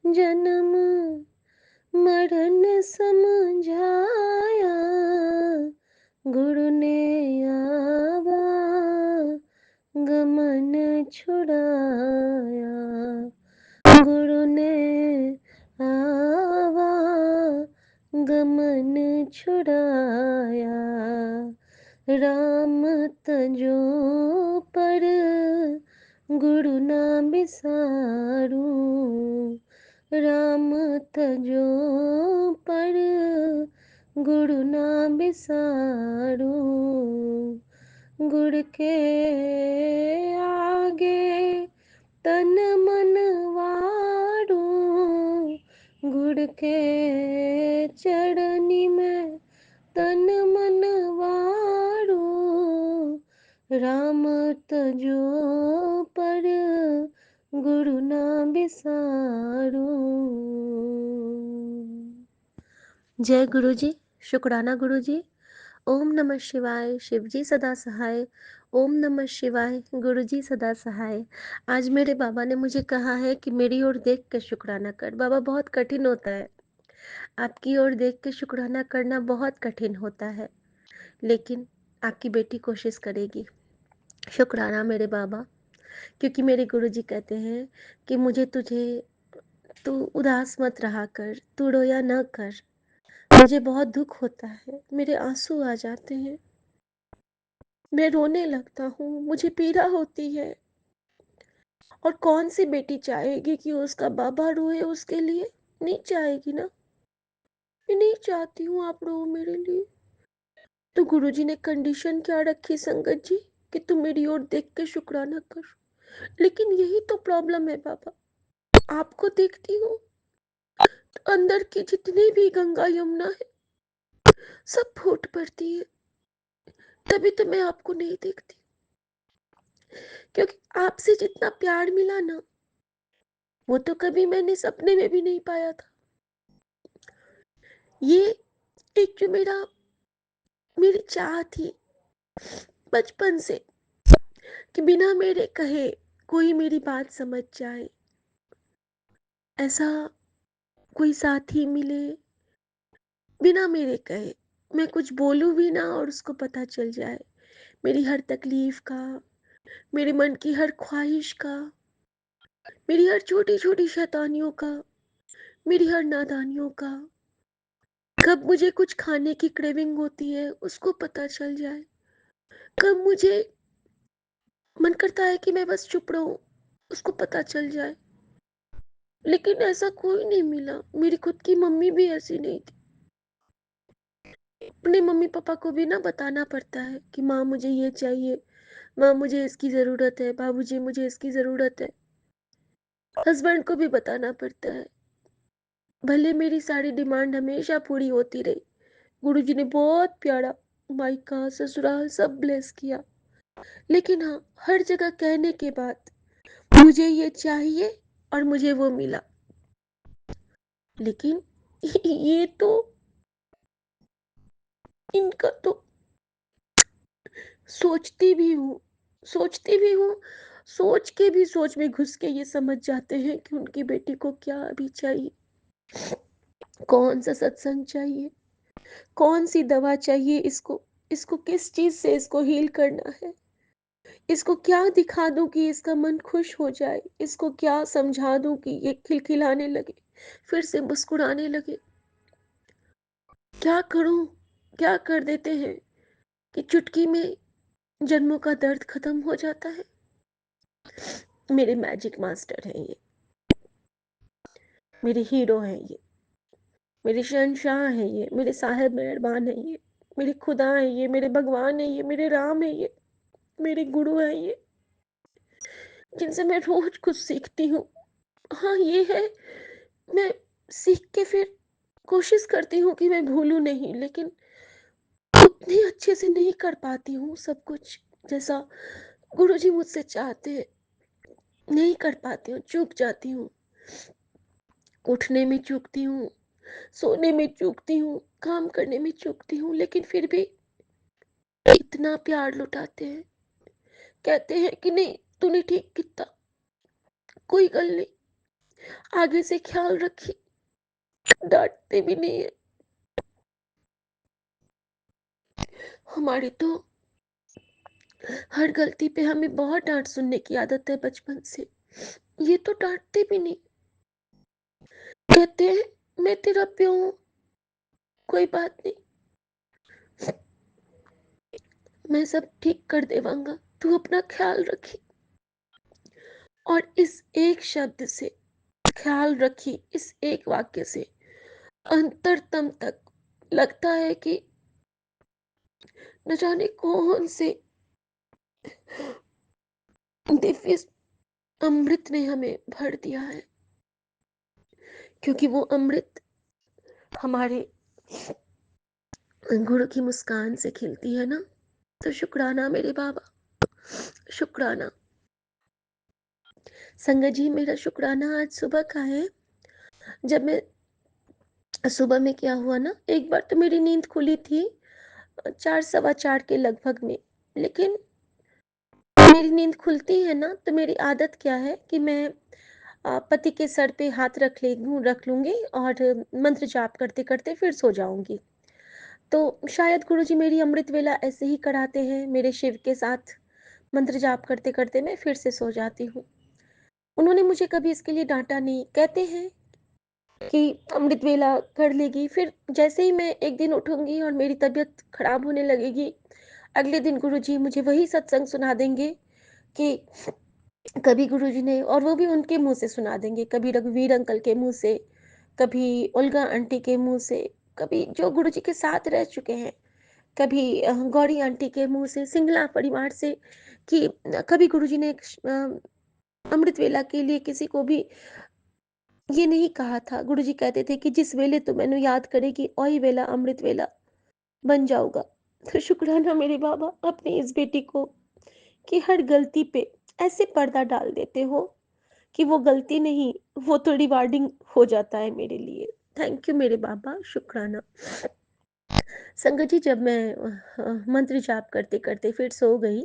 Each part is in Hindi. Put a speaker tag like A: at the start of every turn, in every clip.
A: जन्म मरण समझाया, गुरु ने आवा गमन छुड़ाया, गुरु ने आवा गमन छुड़ाया। राम तजो पर गुरु ना बिसारूं, राम तजो पर गुरु ना बिसारूं, गुरु के आगे तन मन वारूं, गुरु के चरनी में तन मन वारूं, राम तजो पर गुरु ना बिसारूं। जय गुरु जी। शुक्राना गुरु जी। ओम नमः शिवाय। शिवजी सदा सहाय। ओम नमः शिवाय। गुरु जी सदा सहाय। आज मेरे बाबा ने मुझे कहा है कि मेरी ओर देख कर शुक्राना कर। बाबा, बहुत कठिन होता है, आपकी ओर देख के शुक्राना करना बहुत कठिन होता है, लेकिन आपकी बेटी कोशिश करेगी। शुक्राना मेरे बाबा, क्योंकि मेरे गुरुजी कहते हैं कि तू उदास मत रहा कर, तू रोया न कर। मुझे बहुत दुख होता है, मेरे आंसू आ जाते हैं, मैं रोने लगता हूँ, मुझे पीड़ा होती है। और कौन सी बेटी चाहेगी कि उसका बाबा रोए उसके लिए? नहीं चाहेगी ना। मैं नहीं चाहती हूँ आप रो मेरे लिए। तो गुरुजी ने कंडीशन क्या रखी संगत जी, कि तुम मेरी ओर देख के शुक्राना कर। लेकिन यही तो प्रॉब्लम है बाबा, आपको देखती हूँ तो अंदर की जितनी भी गंगा यमुना है सब फूट पड़ती है। तभी तो मैं आपको नहीं देखती, क्योंकि आपसे जितना प्यार मिला ना, वो तो कभी मैंने सपने में भी नहीं पाया था। ये एक जो मेरी चाह थी बचपन से, कि बिना मेरे कहे कोई मेरी बात समझ जाए, ऐसा कोई साथी मिले, बिना मेरे कहे मैं कुछ बोलूं भी ना और उसको पता चल जाए मेरी हर तकलीफ का, मेरे मन की हर ख्वाहिश का, मेरी हर छोटी छोटी शैतानियों का, मेरी हर नादानियों का। कब मुझे कुछ खाने की क्रेविंग होती है उसको पता चल जाए, कब मुझे मन करता है कि मैं बस चुप रहूं उसको पता चल जाए। लेकिन ऐसा कोई नहीं मिला। मेरी खुद की मम्मी भी ऐसी नहीं थी। अपने मम्मी पापा को भी ना बताना पड़ता है कि माँ मुझे ये चाहिए, माँ मुझे इसकी ज़रूरत है, बाबूजी मुझे इसकी ज़रूरत है। हस्बैंड को भी बताना पड़ता है। भले मेरी सारी डिमांड हमेशा पूरी होती रही, गुरुजी ने बहुत प्यारा मायका ससुराल सब ब्लेस किया, लेकिन हाँ, हर जगह कहने के बाद मुझे ये चाहिए और मुझे वो मिला। लेकिन ये तो इनका तो सोचती भी हूँ, सोच के भी सोच में घुस के ये समझ जाते हैं कि उनकी बेटी को क्या अभी चाहिए, कौन सा सत्संग चाहिए, कौन सी दवा चाहिए इसको, इसको किस चीज से इसको हील करना है, इसको क्या दिखा दूं कि इसका मन खुश हो जाए, इसको क्या समझा दूं कि ये खिलखिलाने लगे, फिर से मुस्कुराने लगे। क्या करूं? क्या कर देते हैं कि चुटकी में जन्मों का दर्द खत्म हो जाता है। मेरे मैजिक मास्टर हैं ये, मेरे हीरो हैं ये, मेरे शहंशाह हैं ये, मेरे साहिब मेहरबान हैं ये, मेरे खुदा हैं ये, मेरे भगवान हैं ये, मेरे राम हैं ये, मेरे गुरु हैं ये, जिनसे मैं रोज कुछ सीखती हूँ। हाँ ये है, मैं सीख के फिर कोशिश करती हूँ कि मैं भूलूं नहीं, लेकिन उतने अच्छे से नहीं कर पाती हूँ सब कुछ जैसा गुरुजी मुझसे चाहते हैं। नहीं कर पाती हूँ, चूक जाती हूँ, उठने में चूकती हूँ, सोने में चूकती हूँ, काम करने में चूकती हूँ, लेकिन फिर भी इतना प्यार लुटाते हैं। कहते हैं कि नहीं तूने ठीक किया, कोई गल नहीं, आगे से ख्याल रखिए, डांटते भी नहीं है। हमारी तो हर गलती पे हमें बहुत डांट सुनने की आदत है बचपन से। ये तो डांटते भी नहीं, कहते हैं मैं तेरा प्यो हूँ, कोई बात नहीं, मैं सब ठीक कर देवांगा, तू अपना ख्याल रखी। और इस एक शब्द से, ख्याल रखी, इस एक वाक्य से अंतरतम तक लगता है कि न जाने कौन से दिव्य अमृत ने हमें भर दिया है, क्योंकि वो अमृत हमारे गुरु की मुस्कान से खिलती है ना। तो शुक्राना मेरे बाबा, शुक्राना। संगत जी, मेरा शुक्राना आज सुबह का है। जब मैं सुबह में क्या हुआ ना, एक बार तो मेरी नींद खुली थी 4 सवा 4 के लगभग में, लेकिन मेरी नींद खुलती है ना तो मेरी आदत क्या है कि मैं पति के सर पे हाथ रख लूंगी और मंत्र जाप करते करते फिर सो जाऊंगी। तो शायद गुरुजी मेरी अमृत वेला ऐसे ही कराते हैं, मेरे शिव के साथ मंत्र जाप करते करते मैं फिर से सो जाती हूँ। उन्होंने मुझे कभी इसके लिए डांटा नहीं। कहते हैं कि अमृत वेला कर लेगी, फिर जैसे ही मैं एक दिन उठूंगी और मेरी तबीयत खराब होने लगेगी, अगले दिन गुरुजी मुझे वही सत्संग सुना देंगे कि कभी गुरुजी ने, और वो भी उनके मुंह से सुना देंगे, कभी रघुवीर अंकल के मुंह से, कभी ओल्गा आंटी के मुंह से, कभी जो गुरुजी के साथ रह चुके हैं, कभी गौरी आंटी के मुंह से, सिंगला परिवार से, कि कभी गुरुजी ने अमृत वेला के लिए किसी को भी ये नहीं कहा था। गुरुजी कहते थे कि जिस वेले तू मैनू याद करेगी ओही वेला अमृत वेला बन जाऊगा। तो शुक्राना मेरे बाबा, अपनी इस बेटी को कि हर गलती पे ऐसे पर्दा डाल देते हो कि वो गलती नहीं, वो तो रिवार्डिंग हो जाता है मेरे लिए। थैंक यू मेरे बाबा, शुक्राना। संगत जी, जब मैं मंत्र जाप करते करते फिर सो गई,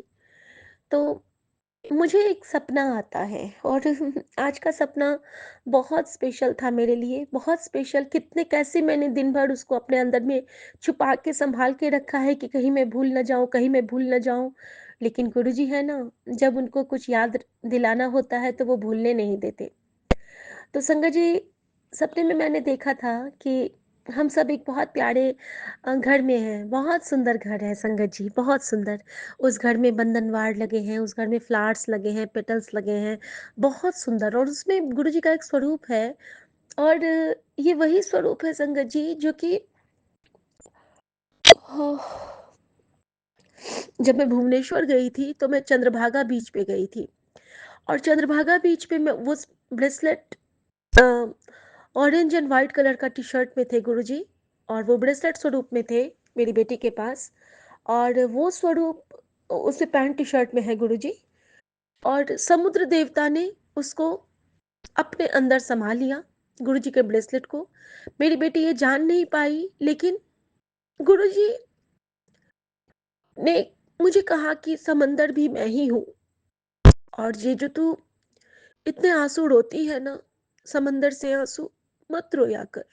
A: तो मुझे एक सपना आता है, और आज का सपना बहुत स्पेशल था मेरे लिए, बहुत स्पेशल। कितने कैसे मैंने दिन भर उसको अपने अंदर में छुपा के संभाल के रखा है कि कहीं मैं भूल ना जाऊं, कहीं मैं भूल ना जाऊं। लेकिन गुरुजी है ना, जब उनको कुछ याद दिलाना होता है तो वो भूलने नहीं देते। तो संगत जी, सपने में मैंने देखा था कि हम सब एक बहुत प्यारे घर में हैं। बहुत सुंदर घर है संगत जी, बहुत सुंदर। उस घर में बंधनवार लगे हैं, उस घर में फ्लावर्स लगे हैं, पेटल्स लगे हैं, बहुत सुंदर। और उसमें गुरु जी का एक स्वरूप है, और ये वही स्वरूप है संगत जी जो कि जब मैं भुवनेश्वर गई थी तो मैं चंद्रभागा बीच पे गई थी, और चंद्रभागा बीच पे मैं वो bracelet, orange and white colour का टी शर्ट में थे गुरुजी, और वो ब्रेसलेट स्वरूप में थे मेरी बेटी के पास, और वो स्वरूप उसे पैंट टी शर्ट में है गुरुजी। और समुद्र देवता ने उसको अपने अंदर समा लिया, गुरुजी के ब्रेसलेट को। मेरी बेटी ये जान नहीं पाई, लेकिन गुरुजी ने मुझे कहा कि समंदर भी मैं ही हूँ, और ये जो तू इतने आंसू रोती है ना, समंदर से आंसू मत रोया कर,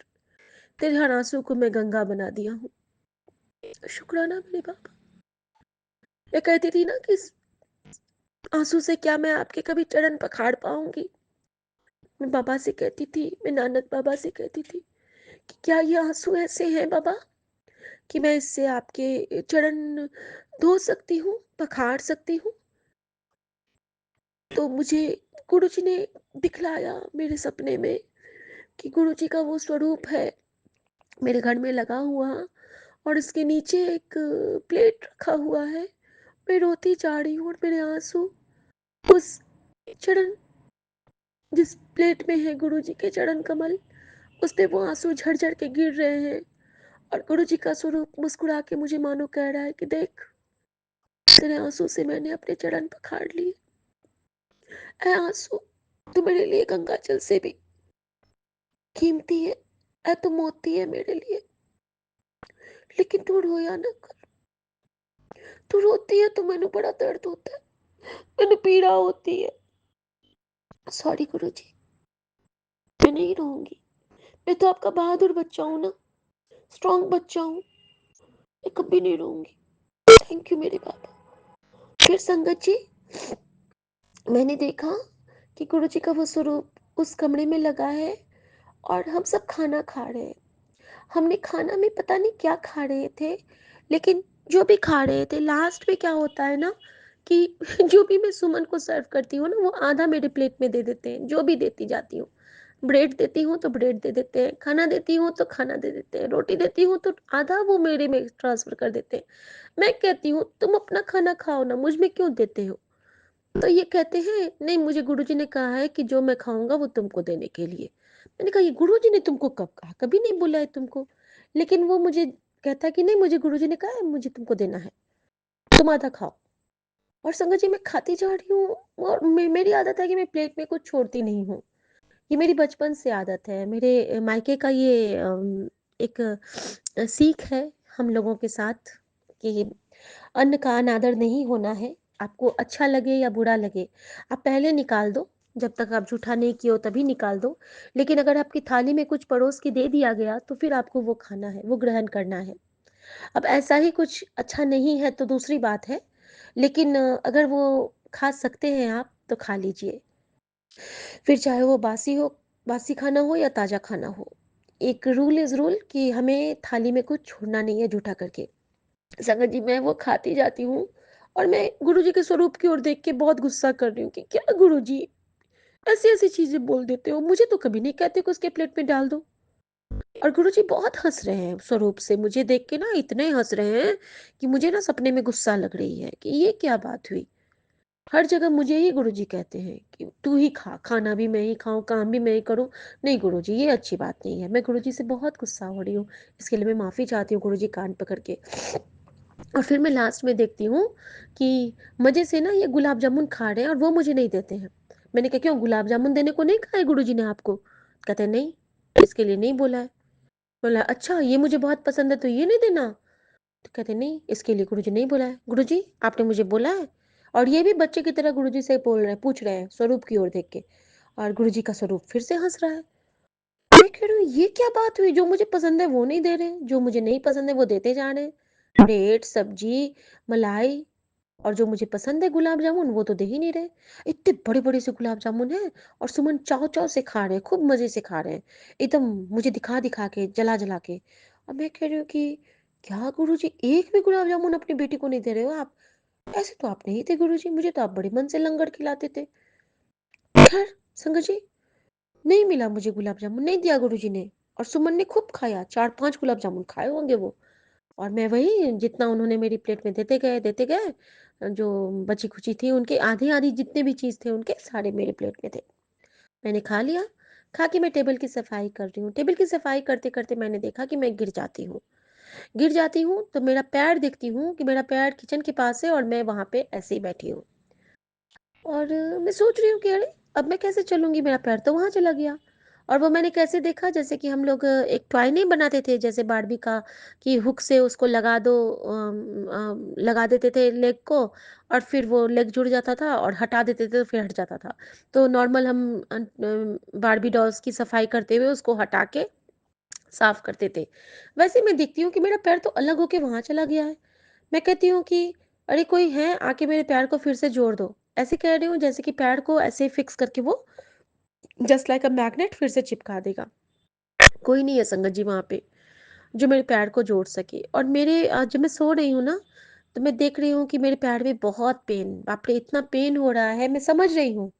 A: तेरे हर आंसू को मैं गंगा बना दिया हूँ। शुक्राना मेरे बाबा। मैं कहती थी ना कि इस आंसू से क्या मैं आपके कभी चरण पखाड़ पाऊंगी। मैं बाबा से कहती थी, मैं नानक बाबा से कहती थी कि क्या ये आंसू ऐसे हैं बाबा कि मैं इससे आपके चरण धो सकती हूँ, पखाड़ सकती हूँ। तो मुझे गुरुजी ने दिखलाया मेरे सपने में कि गुरुजी का वो स्वरूप है मेरे घर में लगा हुआ, और इसके नीचे एक प्लेट रखा हुआ है। मैं रोती जा रही हूँ और मेरे आंसू उस चरण, जिस प्लेट में है गुरुजी के चरण कमल, उस पे वो आंसू झरझर के गिर रहे हैं। और गुरुजी का स्वरूप मुस्कुरा के मुझे मानो कह रहा है कि देख, तेरे आंसू से मैंने अपने चरण पखाड़ लिए। ऐ आंसू, तू मेरे लिए गंगा जल से भी कीमती है, ऐ तो मोती है मेरे लिए। लेकिन तू रोया ना कर, तू रोती है तो मैंने बड़ा दर्द होता है, मैंने पीड़ा होती है। सॉरी गुरुजी, नहीं रहूँगी। मैं तो आपका बहादुर बच्चा हूँ ना, स्ट्रॉन्ग बच्चा हूँ, मैं कभी नहीं रहूँगी। थैंक यू मेरे पापा। फिर संगत जी, मैंने देखा कि गुरुजी का वो स्वरूप उस कमरे में लगा है और हम सब खाना खा रहे हैं। हमने खाना में पता नहीं क्या खा रहे थे, लेकिन जो भी खा रहे थे लास्ट में क्या होता है ना कि जो भी मैं सुमन को सर्व करती हूँ ना, वो आधा मेरे प्लेट में दे देते हैं, जो भी देती जाती हूँ। ब्रेड देती हूँ तो ब्रेड दे देते हैं, खाना देती हूँ तो खाना दे देते हैं, रोटी देती हूँ तो आधा वो मेरे में ट्रांसफर कर देते हैं। मैं कहती हूँ तुम अपना खाना खाओ ना, मुझ में क्यों देते हो? तो ये कहते हैं नहीं, मुझे गुरुजी ने कहा है कि जो मैं खाऊंगा वो तुमको देने के लिए। मैंने कहा ये गुरुजी ने तुमको कब कहा? कभी नहीं बोला है तुमको। लेकिन वो मुझे कहता है कि नहीं, मुझे गुरुजी ने कहा है मुझे तुमको देना है, तुम आधा खाओ। और संगत जी, मैं खाती जा रही हूँ और मेरी आदत है कि मैं प्लेट में कुछ छोड़ती नहीं हूँ। ये मेरी बचपन से आदत है, मेरे मायके का ये एक सीख है हम लोगों के साथ कि अन्न का अनादर नहीं होना है। आपको अच्छा लगे या बुरा लगे, आप पहले निकाल दो। जब तक आप जूठा नहीं किए हो तभी निकाल दो। लेकिन अगर आपकी थाली में कुछ परोस के दे दिया गया तो फिर आपको वो खाना है, वो ग्रहण करना है। अब ऐसा ही कुछ अच्छा नहीं है तो दूसरी बात है, लेकिन अगर वो खा सकते हैं आप तो खा लीजिए। फिर चाहे वो बासी खाना हो या ताज़ा खाना हो। एक रूल इज़ रूल कि हमें थाली में कुछ छोड़ना नहीं है जूठा करके। संगत जी, मैं वो खाती जाती हूँ और मैं गुरुजी के स्वरूप की ओर देख के बहुत गुस्सा कर रही हूँ कि क्या गुरुजी ऐसी-ऐसी चीज़ें बोल देते हो, मुझे तो कभी नहीं कहते कि उसके प्लेट में डाल दो। और गुरुजी बहुत हँस रहे हैं स्वरूप से, मुझे देख के ना इतने हँस रहे हैं कि मुझे ना सपने में गुस्सा लग रही है कि ये क्या बात हुई। हर जगह मुझे ही गुरुजी कहते हैं कि तू ही खा, खाना भी मैं ही खाऊँ, काम भी मैं ही करूँ। नहीं गुरुजी, ये अच्छी बात नहीं है। मैं गुरुजी से बहुत गुस्सा हो रही हूँ, इसके लिए मैं माफ़ी चाहती हूँ गुरुजी, कान पकड़ के। और फिर मैं लास्ट में देखती हूँ कि मज़े से ना ये गुलाब जामुन खा रहे हैं और वो मुझे नहीं देते हैं। मैंने कहा क्यों, गुलाब जामुन देने को नहीं कहा है गुरुजी ने आपको? कहते हैं नहीं, इसके लिए नहीं बोला है। बोला अच्छा ये मुझे बहुत पसंद है तो ये नहीं देना? तो कहते नहीं, इसके लिए गुरुजी नहीं बोला है। गुरुजी आपने मुझे बोला है? और ये भी बच्चे की तरह गुरुजी से बोल रहे हैं, पूछ रहे हैं स्वरूप की ओर देख के। और गुरुजी का स्वरूप फिर से हँस रहा है। मैं कह रही हूँ ये क्या बात हुई, जो मुझे पसंद है वो नहीं दे रहे, जो मुझे नहीं पसंद है वो देते जा रहे हैं। ब्रेड, सब्जी, मलाई और जो मुझे पसंद है गुलाब जामुन वो तो दे ही नहीं रहे। इतने बड़े-बड़े से गुलाब जामुन हैं और सुमन चाव-चाव से खा रहे हैं, खूब मज़े से खा रहे हैं। एकदम मुझे दिखा-दिखा के, जला-जला के। और मैं कह रही हूँ कि क्या गुरुजी एक भी गुलाब जामुन अपनी बेटी को नहीं दे रहे हो आप? ऐसे तो आप नहीं थे गुरुजी, मुझे तो आप बड़े मन से लंगर खिलाते थे। खैर संगत जी, नहीं मिला मुझे गुलाब जामुन, नहीं दिया गुरुजी ने। और सुमन ने खूब खाया, 4-5 गुलाब जामुन खाए होंगे वो। और मैं वही जितना उन्होंने मेरी प्लेट में देते गए, जो बची-खुची थी उनके आधी-आधी जितने भी चीज़ थे उनके सारे मेरे प्लेट में थे। मैंने खा लिया, खा के मैं टेबल की सफाई कर रही हूँ। टेबल की सफाई करते-करते मैंने देखा कि मैं गिर जाती हूँ। गिर जाती हूँ तो मेरा पैर देखती हूँ कि मेरा पैर किचन के पास है और मैं वहाँ पे ऐसे ही बैठी हूँ। और मैं सोच रही हूँ कि अरे! अब मैं कैसे चलूँगी? मेरा पैर तो वहाँ चला गया। और वो मैंने कैसे देखा, जैसे कि हम लोग एक टॉय नहीं बनाते थे जैसे बार्बी का, कि हुक से उसको लगा दो, लगा देते थे लेग को और फिर वो लेग जुड़ जाता था और हटा देते थे तो फिर हट जाता था। तो नॉर्मल हम बार्बी डॉल्स की सफाई करते हुए उसको हटा के साफ करते थे। वैसे मैं देखती हूँ कि मेरा पैर तो अलग होके वहाँ चला गया है। मैं कहती हूँ कि अरे कोई है, आके मेरे पैर को फिर से जोड़ दो। ऐसे कह रही हूँ जैसे कि पैर को ऐसे फिक्स करके वो जस्ट लाइक अ मैग्नेट फिर से चिपका देगा। कोई नहीं है संगत जी वहाँ पे, जो मेरे पैर को जोड़ सके। और मेरे जब मैं सो रही हूँ ना, तो मैं देख रही हूँ कि मेरे पैर में बहुत पेन, बाप रे! इतना पेन हो रहा है, मैं समझ रही हूँ।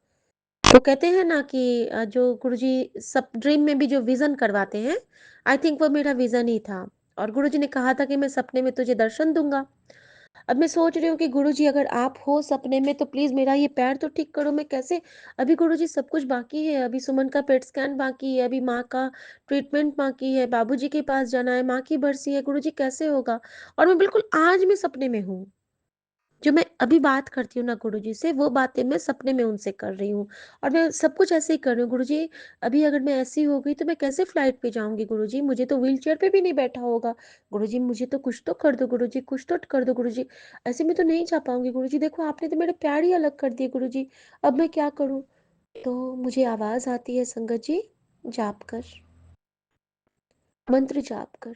A: वो कहते हैं ना कि जो गुरुजी सब ड्रीम में भी जो विज़न करवाते हैं, आई थिंक वो मेरा विज़न ही था। और गुरुजी ने कहा था कि मैं सपने में तुझे दर्शन दूँगा। अब मैं सोच रही हूँ कि गुरुजी अगर आप हो सपने में तो प्लीज़ मेरा ये पैर तो ठीक करो। मैं कैसे, अभी गुरुजी सब कुछ बाकी है, अभी सुमन का पेट स्कैन बाकी है, अभी माँ का ट्रीटमेंट बाकी है, बाबूजी के पास जाना है, माँ की बरसी है, गुरुजी कैसे होगा? और मैं बिल्कुल आज मैं सपने में हूँ। जो मैं अभी बात करती हूँ ना गुरुजी से, वो बातें मैं सपने में उनसे कर रही हूँ। और मैं सब कुछ ऐसे ही कर रही हूँ, गुरुजी अभी अगर मैं ऐसी हो गई तो मैं कैसे फ्लाइट पे जाऊँगी गुरुजी? मुझे तो व्हीलचेयर पे भी नहीं बैठा होगा। गुरुजी मुझे तो कुछ तो कर दो गुरुजी, कुछ तो कर दो गुरुजी। ऐसे में तो नहीं जा पाऊँगी गुरुजी, देखो आपने तो मेरे पैर ही अलग कर दिए गुरुजी, अब मैं क्या करूँ? तो मुझे आवाज़ आती है संगत जी, जाप कर, मंत्र जाप कर।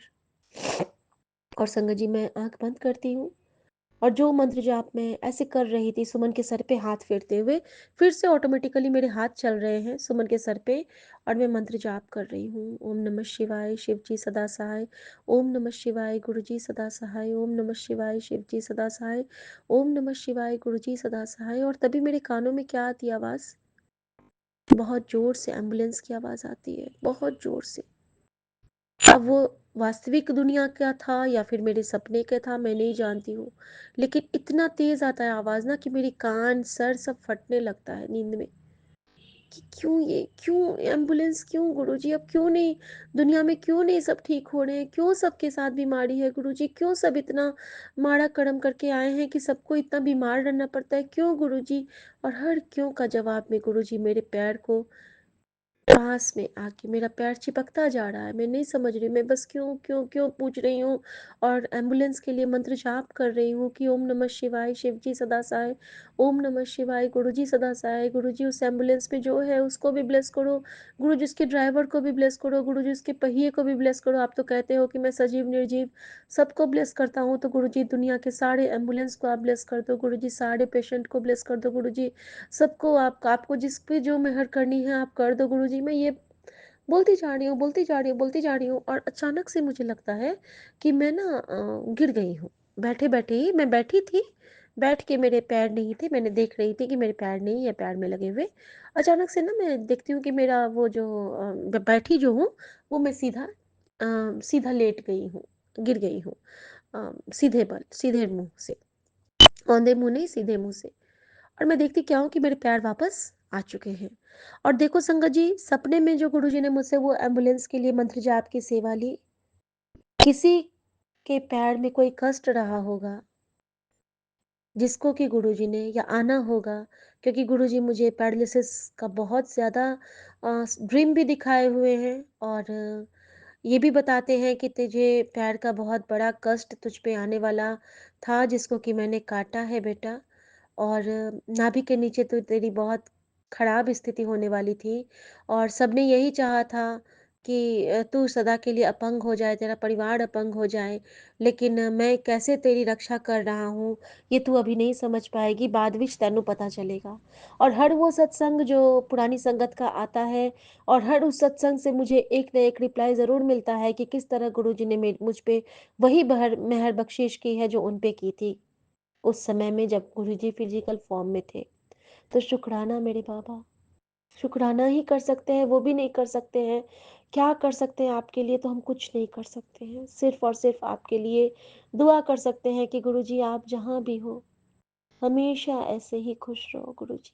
A: और संगत जी मैं आँख बंद करती हूँ और जो मंत्र जाप मैं ऐसे कर रही थी सुमन के सर पे हाथ फेरते हुए, फिर से ऑटोमेटिकली मेरे हाथ चल रहे हैं सुमन के सर पे और मैं मंत्र जाप कर रही हूँ। ओम नमः शिवाय शिव जी सदा सहाय, ओम नमः शिवाय गुरु जी सदा सहाय, ओम नमः शिवाय शिव जी सदा सहाय, ओम नमः शिवाय गुरु जी सदा सहाय। और तभी मेरे कानों में क्या आती आवाज़, बहुत ज़ोर से एम्बुलेंस की आवाज़ आती है, बहुत ज़ोर से। अब वो वास्तविक दुनिया का था या फिर मेरे सपने का था मैं नहीं जानती हूँ, लेकिन इतना तेज़ आता है आवाज़ ना कि मेरी कान सर सब फटने लगता है नींद में कि क्यों ये, क्यों एम्बुलेंस, क्यों गुरुजी, अब क्यों नहीं दुनिया में, क्यों नहीं सब ठीक हो रहे हैं, क्यों सबके साथ बीमारी है गुरुजी, क्यों सब इतना माड़ा कर्म करके आए हैं कि सबको इतना बीमार रहना पड़ता है, क्यों गुरुजी। और हर क्यों का जवाब में गुरुजी मेरे पैर को पास में आके मेरा पैर चिपकता जा रहा है। मैं नहीं समझ रही, मैं बस क्यों क्यों क्यों पूछ रही हूँ और एम्बुलेंस के लिए मंत्र जाप कर रही हूँ कि ओम नमः शिवाय शिव जी सदा सहाय, ओम नमः शिवाय गुरु जी सदा सहाय। गुरु जी उस एम्बुलेंस में जो है उसको भी ब्लेस करो, गुरु जी उसके ड्राइवर को भी ब्लेस करो, गुरु जी उसके पहिए को भी ब्लेस करो। आप तो कहते हो कि मैं सजीव निर्जीव सबको ब्लेस करता हूँ, तो गुरु जी दुनिया के सारे एम्बुलेंस को आप ब्लेस कर दो, गुरु जी सारे पेशेंट को ब्लेस कर दो, गुरु जी सबको, आपको जिस पे जो मेहर करनी है आप कर दो गुरुजी। मैं ये बोलती जा रही हूँ, बोलती जा रही हूँ, बोलती जा रही हूँ और अचानक से मुझे लगता है कि मैं ना गिर गई हूँ। बैठे बैठे ही मैं बैठी थी, बैठ के मेरे पैर नहीं थे, मैंने देख रही थी कि मेरे पैर नहीं है पैर में लगे हुए। अचानक से ना मैं देखती हूँ कि मेरा वो जो बैठी जो हूँ वो मैं सीधा लेट गई हूँ, गिर गई हूँ, सीधे मुंह से, औंधे मुंह नहीं सीधे मुंह से। और मैं देखती क्या हूँ कि मेरे पैर वापस आ चुके हैं। और देखो संगत जी, सपने में जो गुरुजी ने मुझसे वो एम्बुलेंस के लिए मंत्र जाप की सेवा ली, किसी के पैर में कोई कष्ट रहा होगा जिसको कि गुरुजी ने या आना होगा, क्योंकि गुरुजी मुझे पैरालिसिस का बहुत ज़्यादा ड्रीम भी दिखाए हुए हैं और ये भी बताते हैं कि तुझे पैर का बहुत बड़ा कष्ट तुझ पे आने वाला था जिसको कि मैंने काटा है बेटा। और नाभि के नीचे तो तेरी बहुत खराब स्थिति होने वाली थी और सबने यही चाहा था कि तू सदा के लिए अपंग हो जाए, तेरा परिवार अपंग हो जाए। लेकिन मैं कैसे तेरी रक्षा कर रहा हूँ, ये तू अभी नहीं समझ पाएगी, बाद विच तेनू पता चलेगा। और हर वो सत्संग जो पुरानी संगत का आता है और हर उस सत्संग से मुझे एक न एक रिप्लाई ज़रूर मिलता है कि किस तरह गुरुजी ने मुझ पे वही मेहर बख्शिश की है जो उन पे की थी उस समय में जब गुरुजी फिजिकल फॉर्म में थे। तो शुक्राना मेरे बाबा, शुक्राना ही कर सकते हैं, वो भी नहीं कर सकते हैं। क्या कर सकते हैं आपके लिए, तो हम कुछ नहीं कर सकते हैं। सिर्फ़ और सिर्फ़ आपके लिए दुआ कर सकते हैं कि गुरुजी आप जहाँ भी हो, हमेशा ऐसे ही खुश रहो गुरुजी।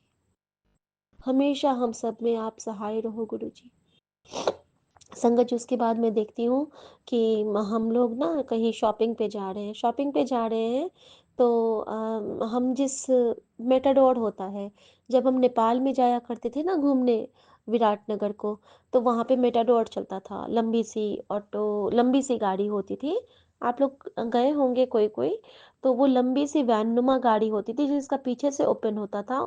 A: हमेशा हम सब में आप सहाय रहो गुरुजी। संगत जी उसके बाद मैं देखती हूँ कि हम लोग ना कहीं शॉपिंग पे जा रहे हैं, शॉपिंग पे जा रहे हैं तो हम जिस मेटाडोर होता है, जब हम नेपाल में जाया करते थे ना घूमने विराटनगर को, तो वहाँ पे मेटाडोर चलता था, लंबी सी ऑटो, लंबी सी गाड़ी होती थी। आप लोग गए होंगे कोई कोई, तो वो लंबी सी वैन नुमा गाड़ी होती थी जिसका पीछे से ओपन होता था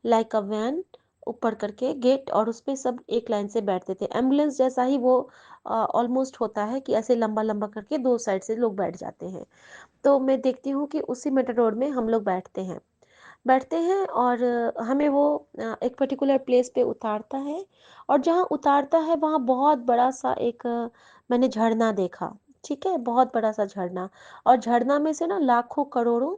A: लाइक अ वैन, ऊपर करके गेट, और उसपे सब एक लाइन से बैठते थे। एम्बुलेंस जैसा ही वो ऑलमोस्ट होता है कि ऐसे लंबा-लंबा करके 2 साइड से लोग बैठ जाते हैं। तो मैं देखती हूँ कि उसी मेटाडोर में हम लोग बैठते हैं और हमें वो एक पर्टिकुलर प्लेस पे उतारता है और जहाँ उतारता है वहाँ बहुत बड़ा-सा एक मैंने झरना देखा, ठीक है? बहुत बड़ा-सा झरना, और झरना में से ना लाखों करोड़ों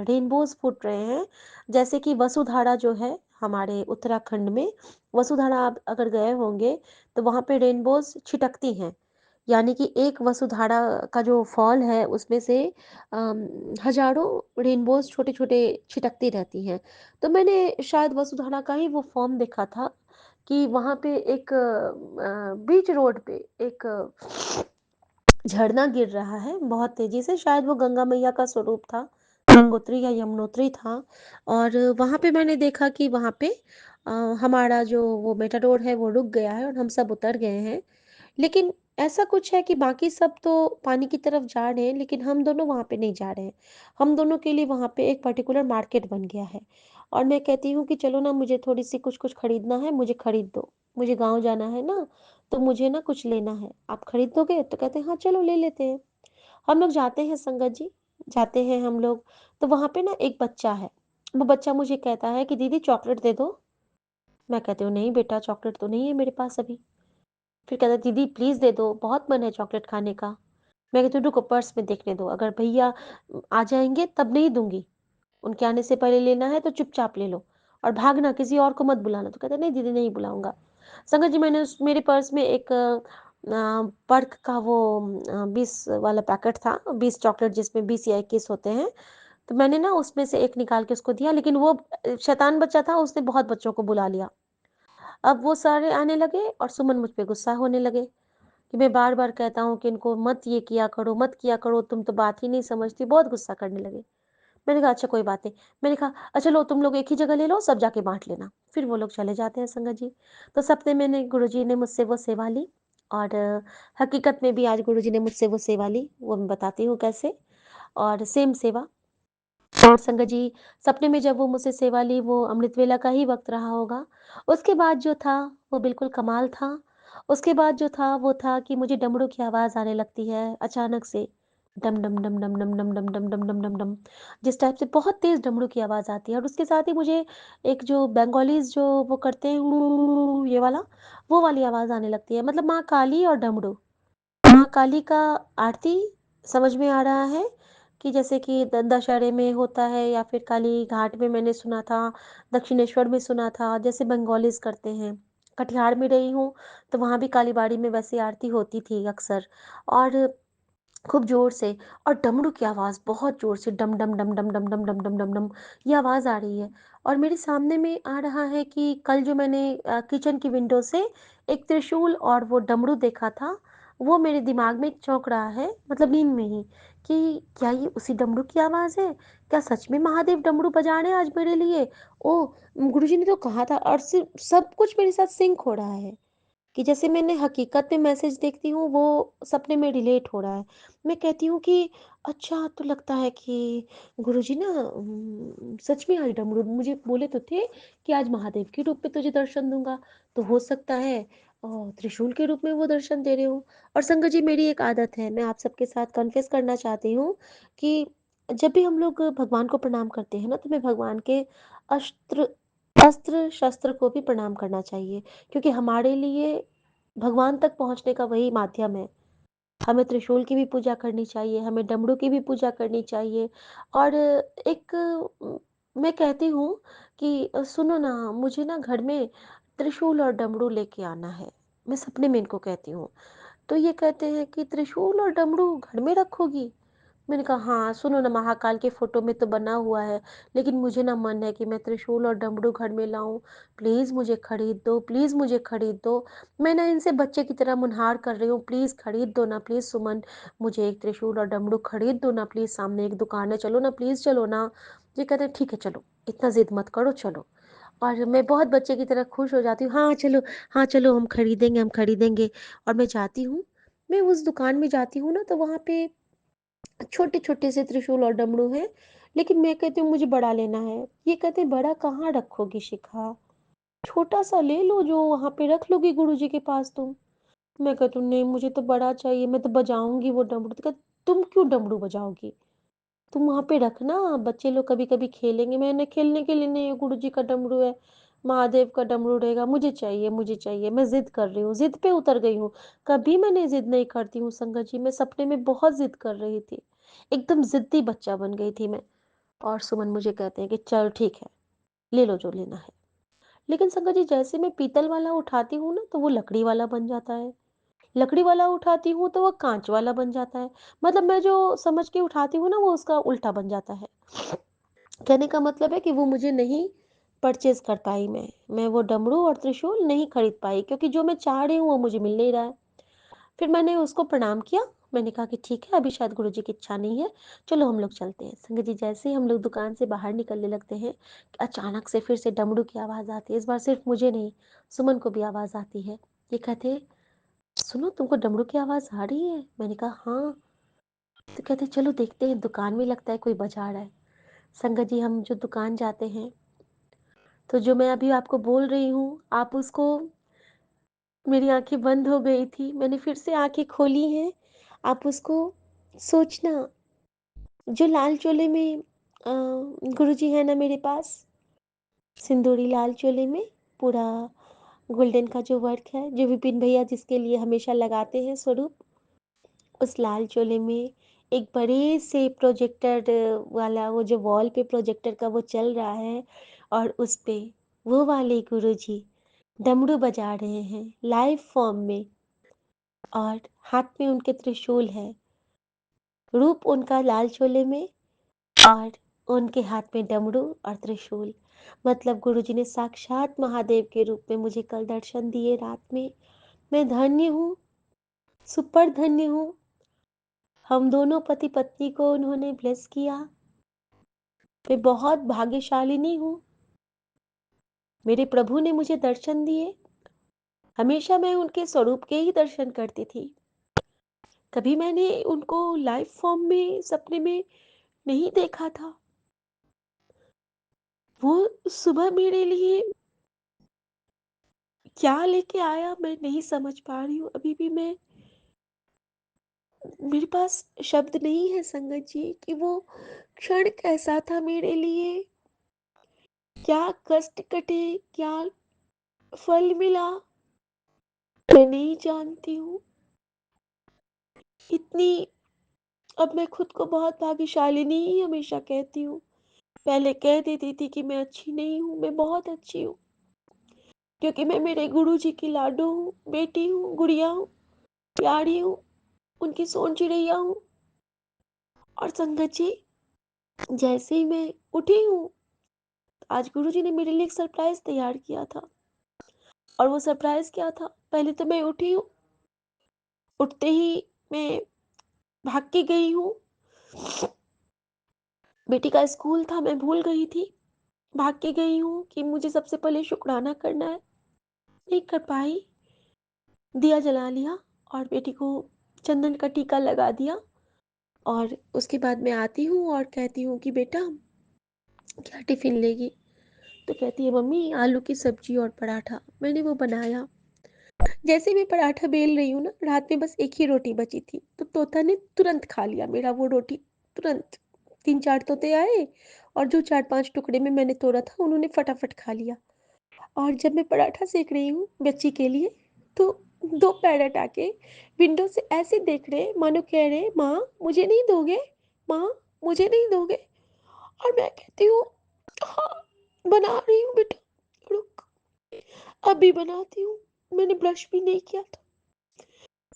A: रेनबोज़ फूट रहे हैं। जैसे कि वसुधारा जो है हमारे उत्तराखंड में, वसुधारा आप अगर गए होंगे तो वहाँ पे रेनबोज़ छिटकती हैं। यानी कि एक वसुधारा का जो फॉल है उसमें से हज़ारों रेनबोज़ छोटे-छोटे छिटकती रहती हैं। तो मैंने शायद वसुधारा का ही वो फ़ॉर्म देखा था कि वहाँ पे एक बीच रोड पे एक झरना गिर रहा है बहुत तेज़ी से, शायद वो गंगा मैया का स्वरूप था, गंगोत्री या यमुनोत्री था। और वहाँ पे मैंने देखा कि वहाँ पे अ, हमारा जो वो मेटाडोर है वो रुक गया है और हम सब उतर गए हैं। लेकिन ऐसा कुछ है कि बाकी सब तो पानी की तरफ जा रहे हैं, लेकिन हम दोनों वहाँ पे नहीं जा रहे हैं। हम दोनों के लिए वहाँ पे एक पर्टिकुलर मार्केट बन गया है और मैं कहती हूँ कि चलो ना, मुझे थोड़ी-सी कुछ-कुछ खरीदना है, मुझे खरीद दो। मुझे गाँव जाना है ना, तो मुझे ना कुछ लेना है, आप खरीद दोगे? तो कहते हैं हाँ, चलो ले लेते हैं। हम लोग जाते हैं संगत जी, जाते हैं हम लोग, तो वहाँ पे ना एक बच्चा है, वो बच्चा मुझे कहता है कि दीदी चॉकलेट दे दो। मैं कहती हूँ नहीं बेटा चॉकलेट तो नहीं है मेरे पास अभी। फिर कहता है दीदी प्लीज़ दे दो, बहुत मन है चॉकलेट खाने का। मैं कहती हूँ रुको पर्स में देखने दो, अगर भैया आ जाएँगे तब नहीं दूँगी, उनके आने से पहले लेना है तो चुपचाप ले लो और भागना किसी और को मत बुलाना। तो कहता है नहीं दीदी नहीं बुलाऊँगा। संगत जी मैंने उस मेरे पर्स में एक पर्क का वो 20 वाला पैकेट था, 20 चॉकलेट जिसमें 20 या 21 होते हैं। तो मैंने ना उसमें से एक निकाल के उसको दिया, लेकिन वो शैतान बच्चा था, उसने बहुत बच्चों को बुला लिया। अब वो सारे आने लगे और सुमन मुझ पे गुस्सा होने लगे कि मैं बार-बार कहता हूँ कि इनको मत ये किया करो, मत किया करो, तुम तो बात ही नहीं समझती, बहुत गुस्सा करने लगे। मैंने कहा अच्छा कोई बात नहीं। मैंने कहा अच्छा लो तुम लोग एक ही जगह ले लो, सब जाके बाँट लेना। फिर वो लोग चले जाते हैं संगत जी। तो सपने मैंने गुरुजी ने मुझसे वो सेवा ली और हकीकत में भी आज गुरुजी ने मुझसे वो सेवा ली, वो मैं बताती हूँ कैसे। और सेम सेवा और संगत जी, सपने में जब वो मुझसे सेवा ली, वो अमृत वेला का ही वक़्त रहा होगा। उसके बाद जो था, वो बिल्कुल कमाल था। उसके बाद जो था, वो था कि मुझे डमरू की आवाज़ आने लगती है अचानक से। डम डम डम डम डम डम डम डम डम डम डम डम। जिस टाइप से बहुत तेज़ डमरू की आवाज़ आती है और उसके साथ ही मुझे एक जो बंगालीज़ जो वो करते हैं ये वाला, वो वाली आवाज़ आने लगती है। मतलब माँ काली और डमरू। माँ काली का आरती समझ में आ रहा है कि जैसे कि द दशहरे में होता है या फिर काली घाट में मैंने सुना था, दक्षिणेश्वर में सुना था, जैसे बंगालीज़ करते हैं। कटिहार में रही हूँ, तो वहाँ भी कालीबाड़ी में वैसी आरती होती थी अक्सर और खूब ज़ोर से और डमरू की आवाज़ बहुत ज़ोर से डम डम डम डम डम डम डम डम डम डम ये आवाज़ आ रही है और मेरे सामने में आ रहा है कि कल जो मैंने किचन की विंडो से एक त्रिशूल और वो डमरू देखा था, वो मेरे दिमाग में चौंक रहा है मतलब नींद में ही कि क्या ये उसी डमरू की आवाज़ है? क्या सच में महादेव डमरू बजा रहे हैं आज मेरे लिए? ओह! गुरुजी ने तो कहा था और सिर्फ़ सब कुछ मेरे साथ सिंक हो रहा है। कि जैसे मैंने हकीकत में मैसेज देखती हूँ, वो सपने में रिलेट हो रहा है। मैं कहती हूँ कि अच्छा तो लगता है कि गुरुजी ना सच में आज डमरू मुझे बोले तो थे कि आज महादेव के रूप में तुझे दर्शन दूँगा, तो हो सकता है त्रिशूल के रूप में वो दर्शन दे रहे हों। और संगत जी मेरी एक आदत है, मैं आप सबके साथ कन्फेस करना चाहती हूँ कि जब भी हम लोग भगवान को प्रणाम करते हैं ना, तो हमें भगवान के अस्त्र अस्त्र-शस्त्र को भी प्रणाम करना चाहिए। क्योंकि हमारे लिए भगवान तक पहुँचने का वही माध्यम है। हमें त्रिशूल की भी पूजा करनी चाहिए, हमें डमरू की भी पूजा करनी चाहिए और एक मैं कहती हूँ कि सुनो ना मुझे ना घर में त्रिशूल और डमरू लेके आना है। मैं सपने में इनको कहती हूँ। तो ये कहते हैं कि त्रिशूल और डमरू घर में रखोगी? मैंने कहा हाँ, सुनो ना महाकाल के फ़ोटो में तो बना हुआ है, लेकिन मुझे ना मन है कि मैं त्रिशूल और डमरू घर में लाऊँ। प्लीज़ मुझे खरीद दो, प्लीज़ मुझे खरीद दो। मैं ना इनसे बच्चे की तरह मुनहार कर रही हूँ, प्लीज़ खरीद दो ना प्लीज़ सुमन, मुझे एक त्रिशूल और डमरू खरीद दो ना प्लीज़, सामने एक दुकान है, चलो ना प्लीज़ चलो ना। ये कहते हैं ठीक है चलो, इतना ज़िद मत करो चलो। और मैं बहुत बच्चे की तरह खुश हो जाती हूँ, हाँ चलो हम खरीदेंगे और मैं जाती हूँ। मैं उस दुकान में जाती हूँ ना तो वहाँ पे छोटे-छोटे से त्रिशूल और डमरू हैं, लेकिन मैं कहती हूँ मुझे बड़ा लेना है। ये कहते हैं बड़ा कहाँ रखोगी शिखा? छोटा-सा ले लो जो वहाँ पे रख लोगी गुरुजी के पास तुम। मैं कहती हूँ नहीं मुझे तो बड़ा चाहिए, मैं तो बजाऊँगी वो डमरू। तो कहते तुम क्यों डमरू बजाओगी? तुम वहाँ पे रखना, बच्चे लोग कभी-कभी खेलेंगे। मैंने खेलने के लिए नहीं है, गुरुजी का डमरू है, महादेव का डमरू रहेगा, मुझे चाहिए, मुझे चाहिए। मैं ज़िद कर रही हूँ, ज़िद पे उतर गई हूँ। कभी मैंने ज़िद नहीं करती हूँ संगत जी, मैं सपने में बहुत ज़िद कर रही थी। एकदम ज़िद्दी बच्चा बन गई थी मैं और सुमन मुझे कहते हैं कि चल ठीक है, ले लो जो लेना है। लेकिन संगत जी जैसे मैं पीतल वाला उठाती हूँ ना, तो वो लकड़ी वाला बन जाता है। लकड़ी वाला उठाती हूँ, तो वो काँच वाला बन जाता है। मतलब मैं जो समझ के उठाती हूँ ना, वो उसका उल्टा बन जाता है। कहने का मतलब है कि वो मुझे नहीं परचेज़ कर पाई मैं। मैं वो डमरू और त्रिशूल नहीं खरीद पाई क्योंकि जो मैं चाह रही हूँ वो मुझे मिल नहीं रहा है। फिर मैंने उसको प्रणाम किया। मैंने कहा कि ठीक है अभी शायद गुरुजी की इच्छा नहीं है, चलो हम लोग चलते हैं। संगत जी जैसे ही हम लोग दुकान से बाहर निकलने लगते हैं, अचानक से फिर से डमरू की आवाज़ आती है। इस बार सिर्फ़ मुझे नहीं, सुमन को भी आवाज़ आती है। ये कहते हैं, "सुनो तुमको डमरू की आवाज़ आ रही है?" मैंने कहा, "हाँ।" तो कहते हैं, "चलो देखते हैं दुकान में लगता है कोई बजा रहा है।" संगत जी हम जो दुकान जाते हैं तो जो मैं अभी आपको बोल रही हूँ, आप उसको मेरी आँखें बंद हो गई थी, मैंने फिर से आँखें खोली हैं। आप उसको सोचना, जो लाल चोले में गुरुजी है ना मेरे पास, सिंदूरी लाल चोले में पूरा गोल्डन का जो वर्क है, जो विपिन भैया जिसके लिए हमेशा लगाते हैं स्वरूप, उस लाल चोले में एक बड़े से प्रोजेक्टर वाला, वो जो वॉल पे प्रोजेक्टर का वो चल रहा है, और उस पे वो वाले गुरुजी डमरू बजा रहे हैं लाइव फॉर्म में, और हाथ में उनके त्रिशूल है, रूप उनका लाल चोले में, और उनके हाथ में डमरू और त्रिशूल। मतलब गुरुजी ने साक्षात महादेव के रूप में मुझे कल दर्शन दिए रात में। मैं धन्य हूँ, सुपर धन्य हूँ। हम दोनों पति पत्नी को उन्होंने ब्लेस किया। मैं बहुत भाग्यशालिनी हूँ। मेरे प्रभु ने मुझे दर्शन दिए। हमेशा मैं उनके स्वरूप के ही दर्शन करती थी। कभी मैंने उनको लाइव फॉर्म में सपने में नहीं देखा था। वो सुबह मेरे लिए क्या लेके आया मैं नहीं समझ पा रही हूँ। अभी भी मेरे पास शब्द नहीं है संगत जी कि वो क्षण कैसा था मेरे लिए। क्या कष्ट कटे, क्या फल मिला, मैं नहीं जानती हूँ। इतनी अब मैं खुद को बहुत भाग्यशालिनी ही हमेशा कहती हूँ। पहले कह देती थी कि मैं अच्छी नहीं हूँ, मैं बहुत अच्छी हूँ। क्योंकि मैं मेरे गुरुजी की लाडो हूँ, बेटी हूँ, गुड़िया हूँ, प्यारी हूँ, उनकी सोन चिड़ैया हूँ। और संगत जी, जैसे ही मैं उठी हूँ, आज गुरुजी ने मेरे लिए एक सरप्राइज तैयार किया था। और वो सरप्राइज क्या था? पहले तो मैं उठी हूँ, उठते ही मैं भाग के गई हूँ। बेटी का स्कूल था, मैं भूल गई थी। भाग के गई हूँ कि मुझे सबसे पहले शुक्राना करना है। नहीं कर पाई। दिया जला लिया और बेटी को चंदन का टीका लगा दिया। और उसके बाद मैं आती हूँ और कहती हूँ कि बेटा क्या टिफ़िन लेगी? तो कहती है मम्मी आलू की सब्जी और पराठा। मैंने वो बनाया। जैसे मैं पराठा बेल रही हूँ ना, रात में बस एक ही रोटी बची थी, तो तोता ने तुरंत खा लिया मेरा वो रोटी। तुरंत 3-4 तोते आए और जो 4-5 टुकड़े में मैंने तोड़ा था उन्होंने फटाफट खा लिया। और जब मैं पराठा सेक रही हूँ बच्ची के लिए, तो 2 पैरट आके विंडो से ऐसे देख रहे मानो कह रहे माँ मुझे नहीं दोगे, माँ मुझे नहीं दोगे। और मैं कहती हूँ हाँ बना रही हूँ बेटा, रुक अभी बनाती हूँ। मैंने ब्रश भी नहीं किया था।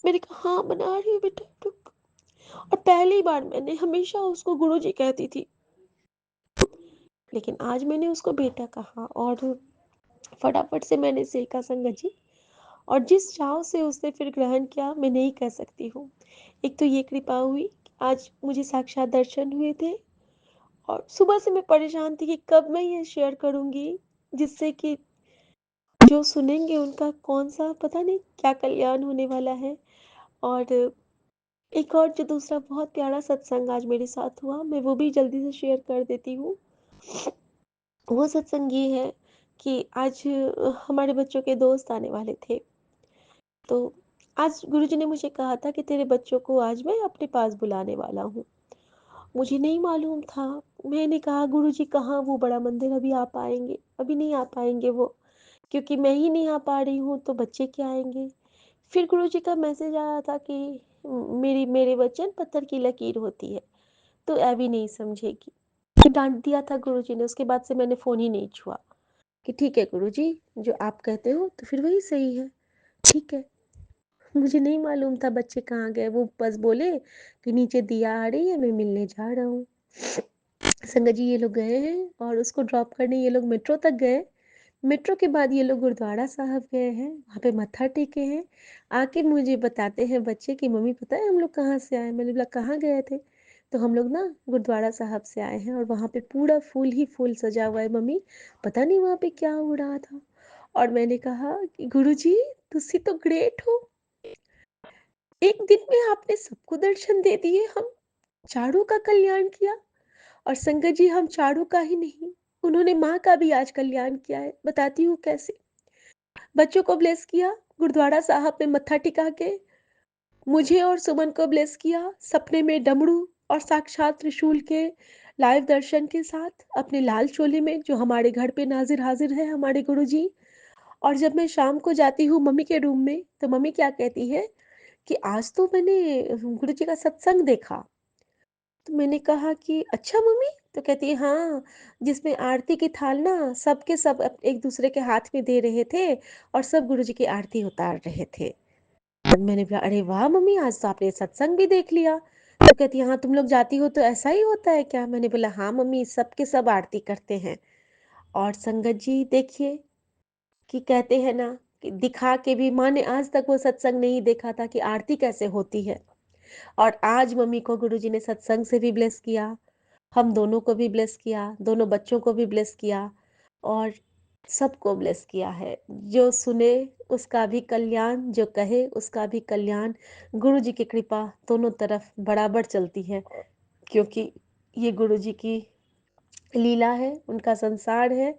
A: मैंने कहा हाँ बना रही हूँ बेटा, रुक। और पहली बार मैंने हमेशा उसको गुरुजी कहती थी, लेकिन आज मैंने उसको बेटा कहा और फटाफट से मैंने सेका संगत जी। और जिस चाव से उसने फिर ग्रहण किया मैं नहीं कह सकती हूँ। एक तो ये कृपा हुई, आज मुझे साक्षात दर्शन हुए थे। और सुबह से मैं परेशान थी कि कब मैं ये शेयर करूँगी, जिससे कि जो सुनेंगे उनका कौन-सा पता नहीं क्या कल्याण होने वाला है। और एक और जो दूसरा बहुत प्यारा सत्संग आज मेरे साथ हुआ, मैं वो भी जल्दी से शेयर कर देती हूँ। वो सत्संग ये है कि आज हमारे बच्चों के दोस्त आने वाले थे। तो आज गुरुजी ने मुझे कहा था कि तेरे बच्चों को आज मैं अपने पास बुलाने वाला हूँ। मुझे नहीं मालूम था। मैंने कहा गुरुजी कहाँ वो बड़ा मंदिर अभी आ पाएँगे? अभी नहीं आ पाएँगे वो, क्योंकि मैं ही नहीं आ पा रही हूँ तो बच्चे क्या आएँगे? फिर गुरुजी का मैसेज आया था कि मेरे वचन पत्थर की लकीर होती है, तो अभी नहीं समझेगी। फिर डाँट दिया था गुरुजी ने, उसके बाद से मैंने फ़ोन ही नहीं छुआ कि ठीक है गुरुजी, जो आप कहते हो तो फिर वही सही है, ठीक है। मुझे नहीं मालूम था बच्चे कहाँ गए, वो बस बोले कि नीचे दिया आ रही है, मैं मिलने जा रहा हूँ। संगत जी ये लोग गए हैं और उसको ड्रॉप करने ये लोग मेट्रो तक गए। मेट्रो के बाद ये लोग गुरुद्वारा साहब गए हैं, वहाँ पे मत्था टेके हैं। आके मुझे बताते हैं बच्चे कि मम्मी पता है हम लोग कहाँ से आए? मैंने बोला कहाँ गए थे? तो हम लोग ना गुरुद्वारा साहब से आए हैं और वहाँ पे पूरा फूल ही फूल सजा हुआ है मम्मी, पता नहीं वहाँ पे क्या हो रहा था? और मैंने कहा कि गुरुजी तुसी तो ग्रेट हो। एक दिन में आपने सबको दर्शन दे दिए, हम चारों का कल्याण किया। और संगत जी हम चारों का ही नहीं, उन्होंने माँ का भी आज कल्याण किया है। बताती हूँ कैसे। बच्चों को ब्लेस किया, गुरुद्वारा साहब में मत्था टिका के मुझे और सुमन को ब्लेस किया, सपने में डमरू और साक्षात त्रिशूल के लाइव दर्शन के साथ अपने लाल चोली में, जो हमारे घर पे नाज़िर हाज़िर है हमारे गुरुजी। और जब मैं शाम को जाती हूँ मम्मी के रूम में, तो मम्मी क्या कहती है कि आज तो मैंने गुरुजी का सत्संग देखा। तो मैंने कहा कि अच्छा मम्मी? तो कहती है हाँ, जिसमें आरती की थाल ना सब के सब एक दूसरे के हाथ में दे रहे थे और सब गुरुजी की आरती उतार रहे थे। तो मैंने बोला अरे वाह मम्मी, आज तो आपने सत्संग भी देख लिया। तो कहती है हाँ, तुम लोग जाती हो तो ऐसा ही होता है क्या? मैंने बोला हाँ मम्मी, सब के सब आरती करते हैं। और संगत जी देखिए कि कहते हैं ना कि दिखा के भी, माँ ने आज तक वो सत्संग नहीं देखा था कि आरती कैसे होती है। और आज मम्मी को गुरुजी ने सत्संग से भी ब्लेस किया, हम दोनों को भी ब्लेस किया, दोनों बच्चों को भी ब्लेस किया और सबको ब्लेस किया है। जो सुने उसका भी कल्याण, जो कहे उसका भी कल्याण। गुरुजी की कृपा दोनों तरफ बराबर चलती है, क्योंकि ये गुरुजी की लीला है, उनका संसार है,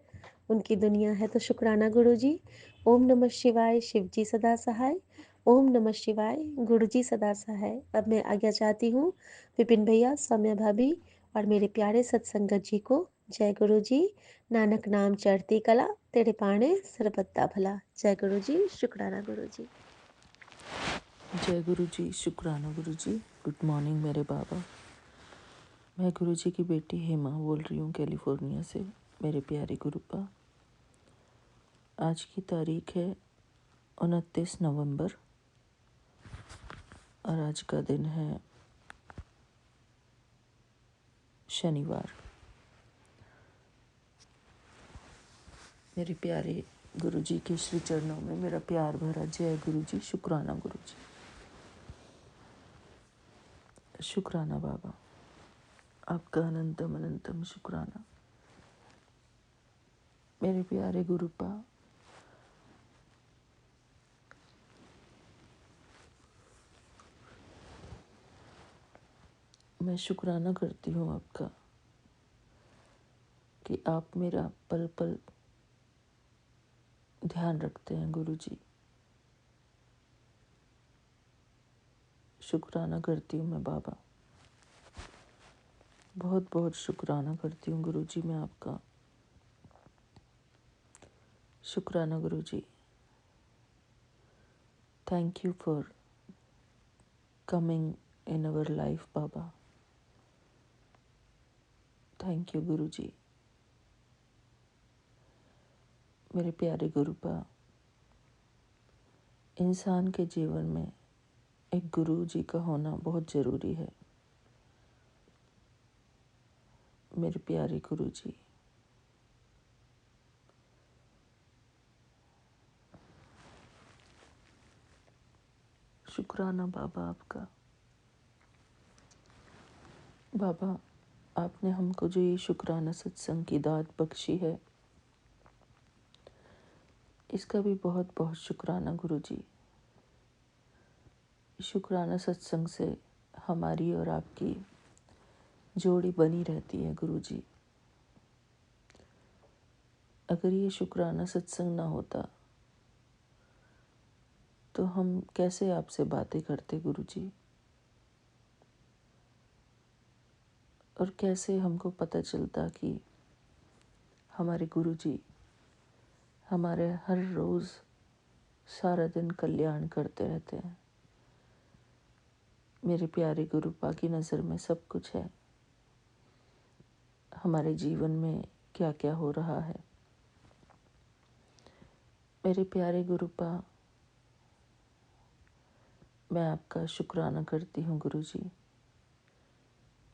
A: उनकी दुनिया है। तो शुक्राना गुरुजी। ओम नमः शिवाय, शिव जी सदा सहाय। ओम नमः शिवाय, गुरुजी सदा सहाय। अब मैं आज्ञा चाहती हूँ विपिन भैया, सौम्या भाभी और मेरे प्यारे सत्संगत जी को। जय गुरु जी। नानक नाम चढ़ती कला, तेरे पाणे सरबत्ता भला। जय गुरु जी, शुक्राना गुरु जी।
B: जय गुरु जी, शुक्राना गुरु जी। गुड मॉर्निंग मेरे बाबा। मैं गुरु जी की बेटी हेमा बोल रही हूँ कैलिफोर्निया से। मेरे प्यारे गुरुपा, आज की तारीख है 29 नवंबर और आज का दिन है शनिवार। मेरे प्यारे गुरु जी के श्री चरणों में मेरा प्यार भरा जय गुरु जी, शुक्राना गुरु जी। शुक्राना बाबा, आपका अनंतम अनंतम शुक्राना। मेरे प्यारे गुरुपा, मैं शुक्राना करती हूँ आपका कि आप मेरा पल पल ध्यान रखते हैं गुरु जी। शुक्राना करती हूँ मैं बाबा, बहुत बहुत शुक्राना करती हूँ गुरु जी मैं आपका। शुक्राना guru ji. Thank you for coming in our life baba. Thank you guru ji. मेरे प्यारे गुरुपा, इंसान के जीवन में एक गुरु जी का होना बहुत ज़रूरी है। मेरे प्यारे गुरु जी, शुक्राना बाबा आपका। बाबा, आपने हमको जो ये शुक्राना सत्संग की दात बख्शी है, इसका भी बहुत बहुत शुक्राना गुरु जी। शुक्राना सत्संग से हमारी और आपकी जोड़ी बनी रहती है गुरु जी। अगर ये शुक्राना सत्संग ना होता तो हम कैसे आपसे बातें करते गुरु जी, और कैसे हमको पता चलता कि हमारे गुरु जी हमारे हर रोज़ सारा दिन कल्याण करते रहते हैं। मेरे प्यारे गुरुपा की नज़र में सब कुछ है। हमारे जीवन में क्या क्या हो रहा है। मेरे प्यारे गुरुपा, मैं आपका शुक्राना करती हूँ गुरु जी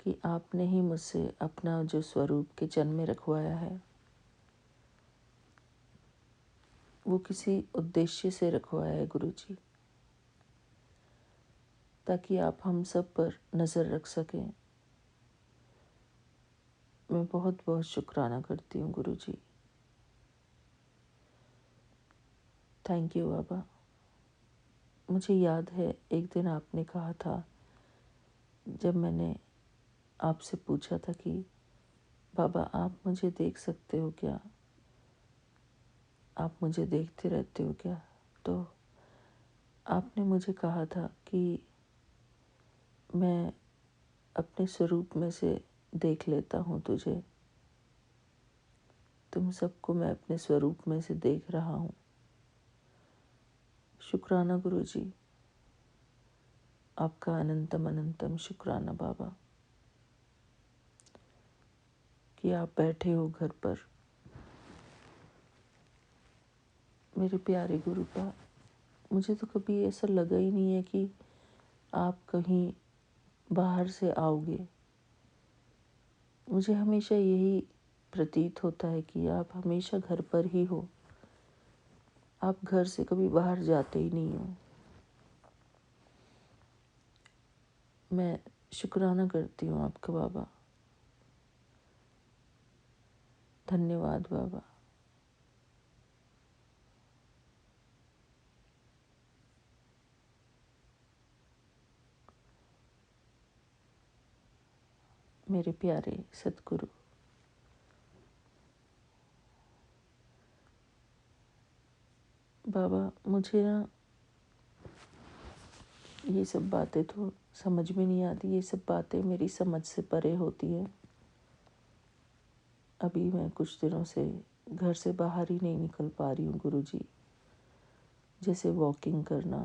B: कि आपने ही मुझसे अपना जो स्वरूप के जन्म में रखवाया है, वो किसी उद्देश्य से रखवाया है गुरु जी, ताकि आप हम सब पर नज़र रख सकें। मैं बहुत बहुत शुक्राना करती हूँ गुरु जी। थैंक यू बाबा। मुझे याद है एक दिन आपने कहा था, जब मैंने आपसे पूछा था कि बाबा आप मुझे देख सकते हो क्या, आप मुझे देखते रहते हो क्या, तो आपने मुझे कहा था कि मैं अपने स्वरूप में से देख लेता हूँ तुझे। तुम सबको मैं अपने स्वरूप में से देख रहा हूँ। शुक्राना गुरुजी, आपका अनंतम अनंतम शुक्राना बाबा कि आप बैठे हो घर पर। मेरे प्यारे गुरुपा, मुझे तो कभी ऐसा लगा ही नहीं है कि आप कहीं बाहर से आओगे। मुझे हमेशा यही प्रतीत होता है कि आप हमेशा घर पर ही हो। आप घर से कभी बाहर जाते ही नहीं हो। मैं शुक्राना करती हूँ आपका बाबा। धन्यवाद बाबा। मेरे प्यारे सतगुरु, बाबा मुझे ना ये सब बातें तो समझ में नहीं आती। ये सब बातें मेरी समझ से परे होती है। अभी मैं कुछ दिनों से घर से बाहर ही नहीं निकल पा रही हूँ गुरुजी। जैसे वॉकिंग करना,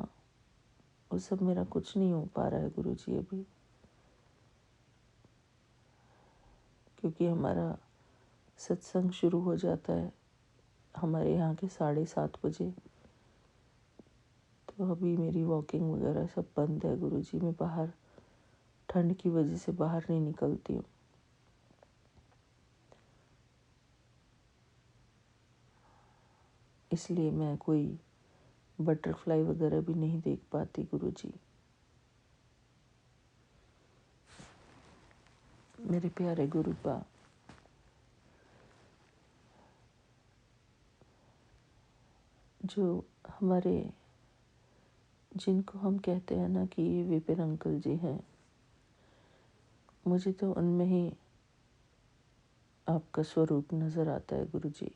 B: वो सब मेरा कुछ नहीं हो पा रहा है गुरुजी अभी, क्योंकि हमारा सत्संग शुरू हो जाता है हमारे यहाँ के 7:30 बजे। तो अभी मेरी वॉकिंग वगैरह सब बंद है गुरुजी। मैं बाहर ठंड की वजह से बाहर नहीं निकलती हूँ। इसलिए मैं कोई बटरफ्लाई वगैरह भी नहीं देख पाती गुरुजी। मेरे प्यारे गुरुपा, जो हमारे, जिनको हम कहते हैं ना कि ये विपिन अंकल जी हैं, मुझे तो उनमें ही आपका स्वरूप नज़र आता है गुरुजी।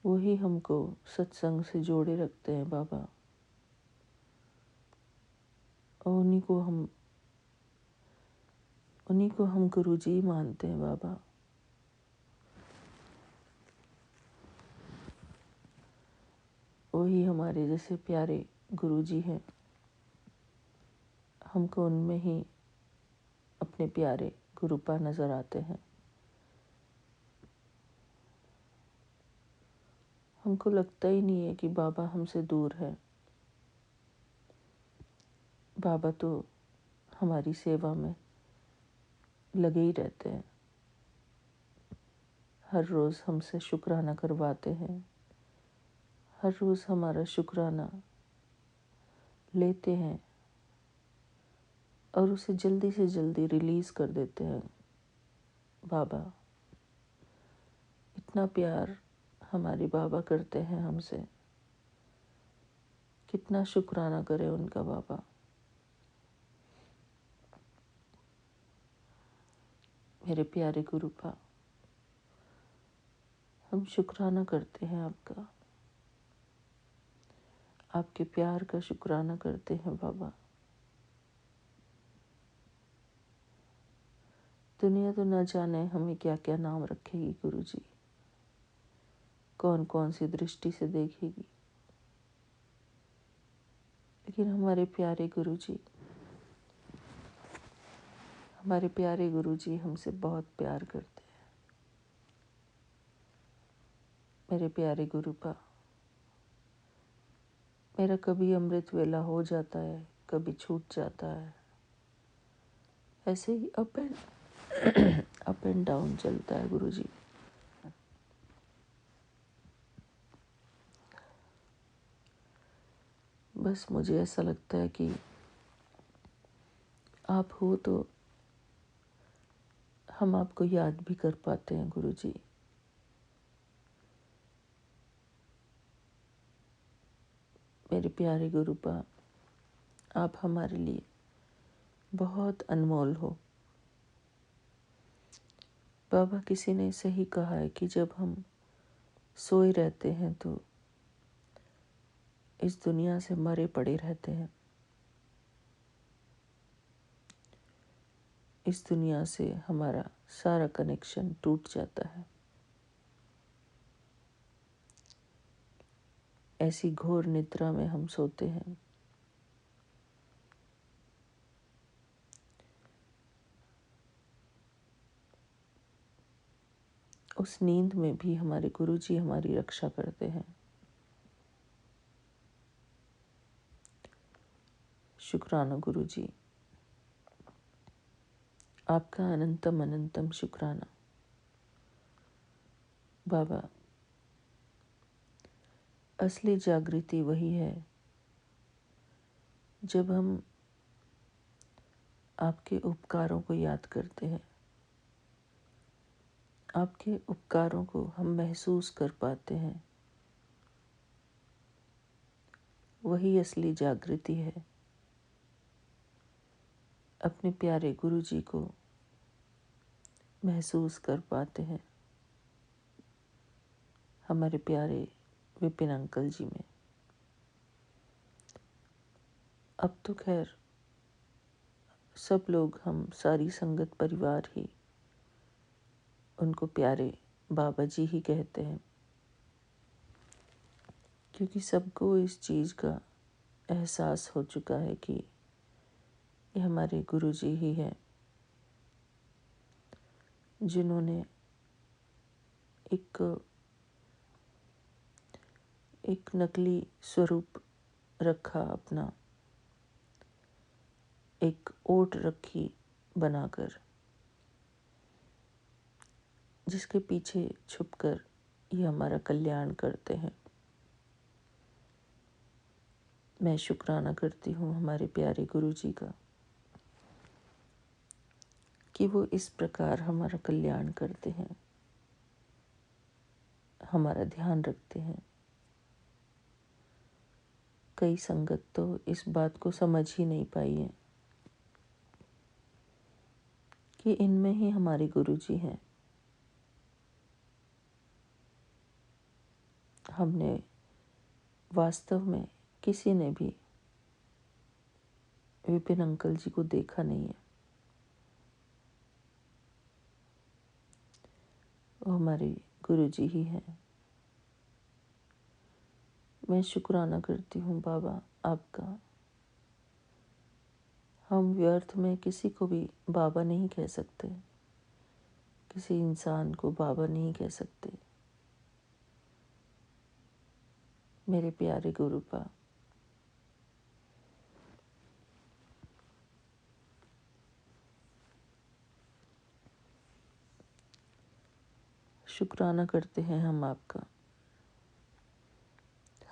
B: वही हमको सत्संग से जोड़े रखते हैं बाबा, और उन्हीं को हम गुरुजी मानते हैं बाबा। वही हमारे जैसे प्यारे गुरुजी हैं। हमको उनमें ही अपने प्यारे गुरुपा नज़र आते हैं। हमको लगता ही नहीं है कि बाबा हमसे दूर है। बाबा तो हमारी सेवा में लगे ही रहते हैं। हर रोज़ हमसे शुक्राना करवाते हैं। हर रोज़ हमारा शुक्राना लेते हैं और उसे जल्दी से जल्दी रिलीज़ कर देते हैं। बाबा इतना प्यार हमारे बाबा करते हैं हमसे, कितना शुक्राना करें उनका बाबा। मेरे प्यारे गुरुपा, हम शुक्राना करते हैं आपका, आपके प्यार का शुक्राना करते हैं बाबा। दुनिया तो न जाने हमें क्या क्या नाम रखेगी गुरुजी, कौन कौन सी दृष्टि से देखेगी, लेकिन हमारे प्यारे गुरुजी हमसे बहुत प्यार करते हैं। मेरे प्यारे गुरुपा, मेरा कभी अमृत वेला हो जाता है, कभी छूट जाता है। ऐसे ही अप एंड डाउन चलता है गुरुजी। बस मुझे ऐसा लगता है कि आप हो तो हम आपको याद भी कर पाते हैं गुरुजी। मेरे प्यारे गुरुपा, आप हमारे लिए बहुत अनमोल हो। बाबा किसी ने सही कहा है कि जब हम सोए रहते हैं तो इस दुनिया से मरे पड़े रहते हैं। इस दुनिया से हमारा सारा कनेक्शन टूट जाता है। ऐसी घोर निद्रा में हम सोते हैं। उस नींद में भी हमारे गुरुजी हमारी रक्षा करते हैं। शुक्राना गुरुजी, आपका अनंतम अनंतम शुक्राना। बाबा, असली जागृति वही है जब हम आपके उपकारों को याद करते हैं। आपके उपकारों को हम महसूस कर पाते हैं। वही असली जागृति है। अपने प्यारे गुरुजी को महसूस कर पाते हैं, हमारे प्यारे विपिन अंकल जी में। अब तो खैर सब लोग, हम सारी संगत परिवार ही उनको प्यारे बाबा जी ही कहते हैं, क्योंकि सबको इस चीज़ का एहसास हो चुका है कि ये हमारे गुरुजी ही हैं जिन्होंने एक नकली स्वरूप रखा अपना, एक ओट रखी बनाकर, जिसके पीछे छुपकर ये हमारा कल्याण करते हैं। मैं शुक्राना करती हूँ हमारे प्यारे गुरुजी का कि वो इस प्रकार हमारा कल्याण करते हैं, हमारा ध्यान रखते हैं। कई संगत तो इस बात को समझ ही नहीं पाई है कि इनमें ही हमारे गुरुजी हैं। हमने वास्तव में किसी ने भी विपिन अंकल जी को देखा नहीं है। वो हमारे गुरुजी ही हैं। मैं शुक्राना करती हूँ बाबा आपका। हम व्यर्थ में किसी को भी बाबा नहीं कह सकते, किसी इंसान को बाबा नहीं कह सकते। मेरे प्यारे गुरुपा, शुक्राना करते हैं हम आपका,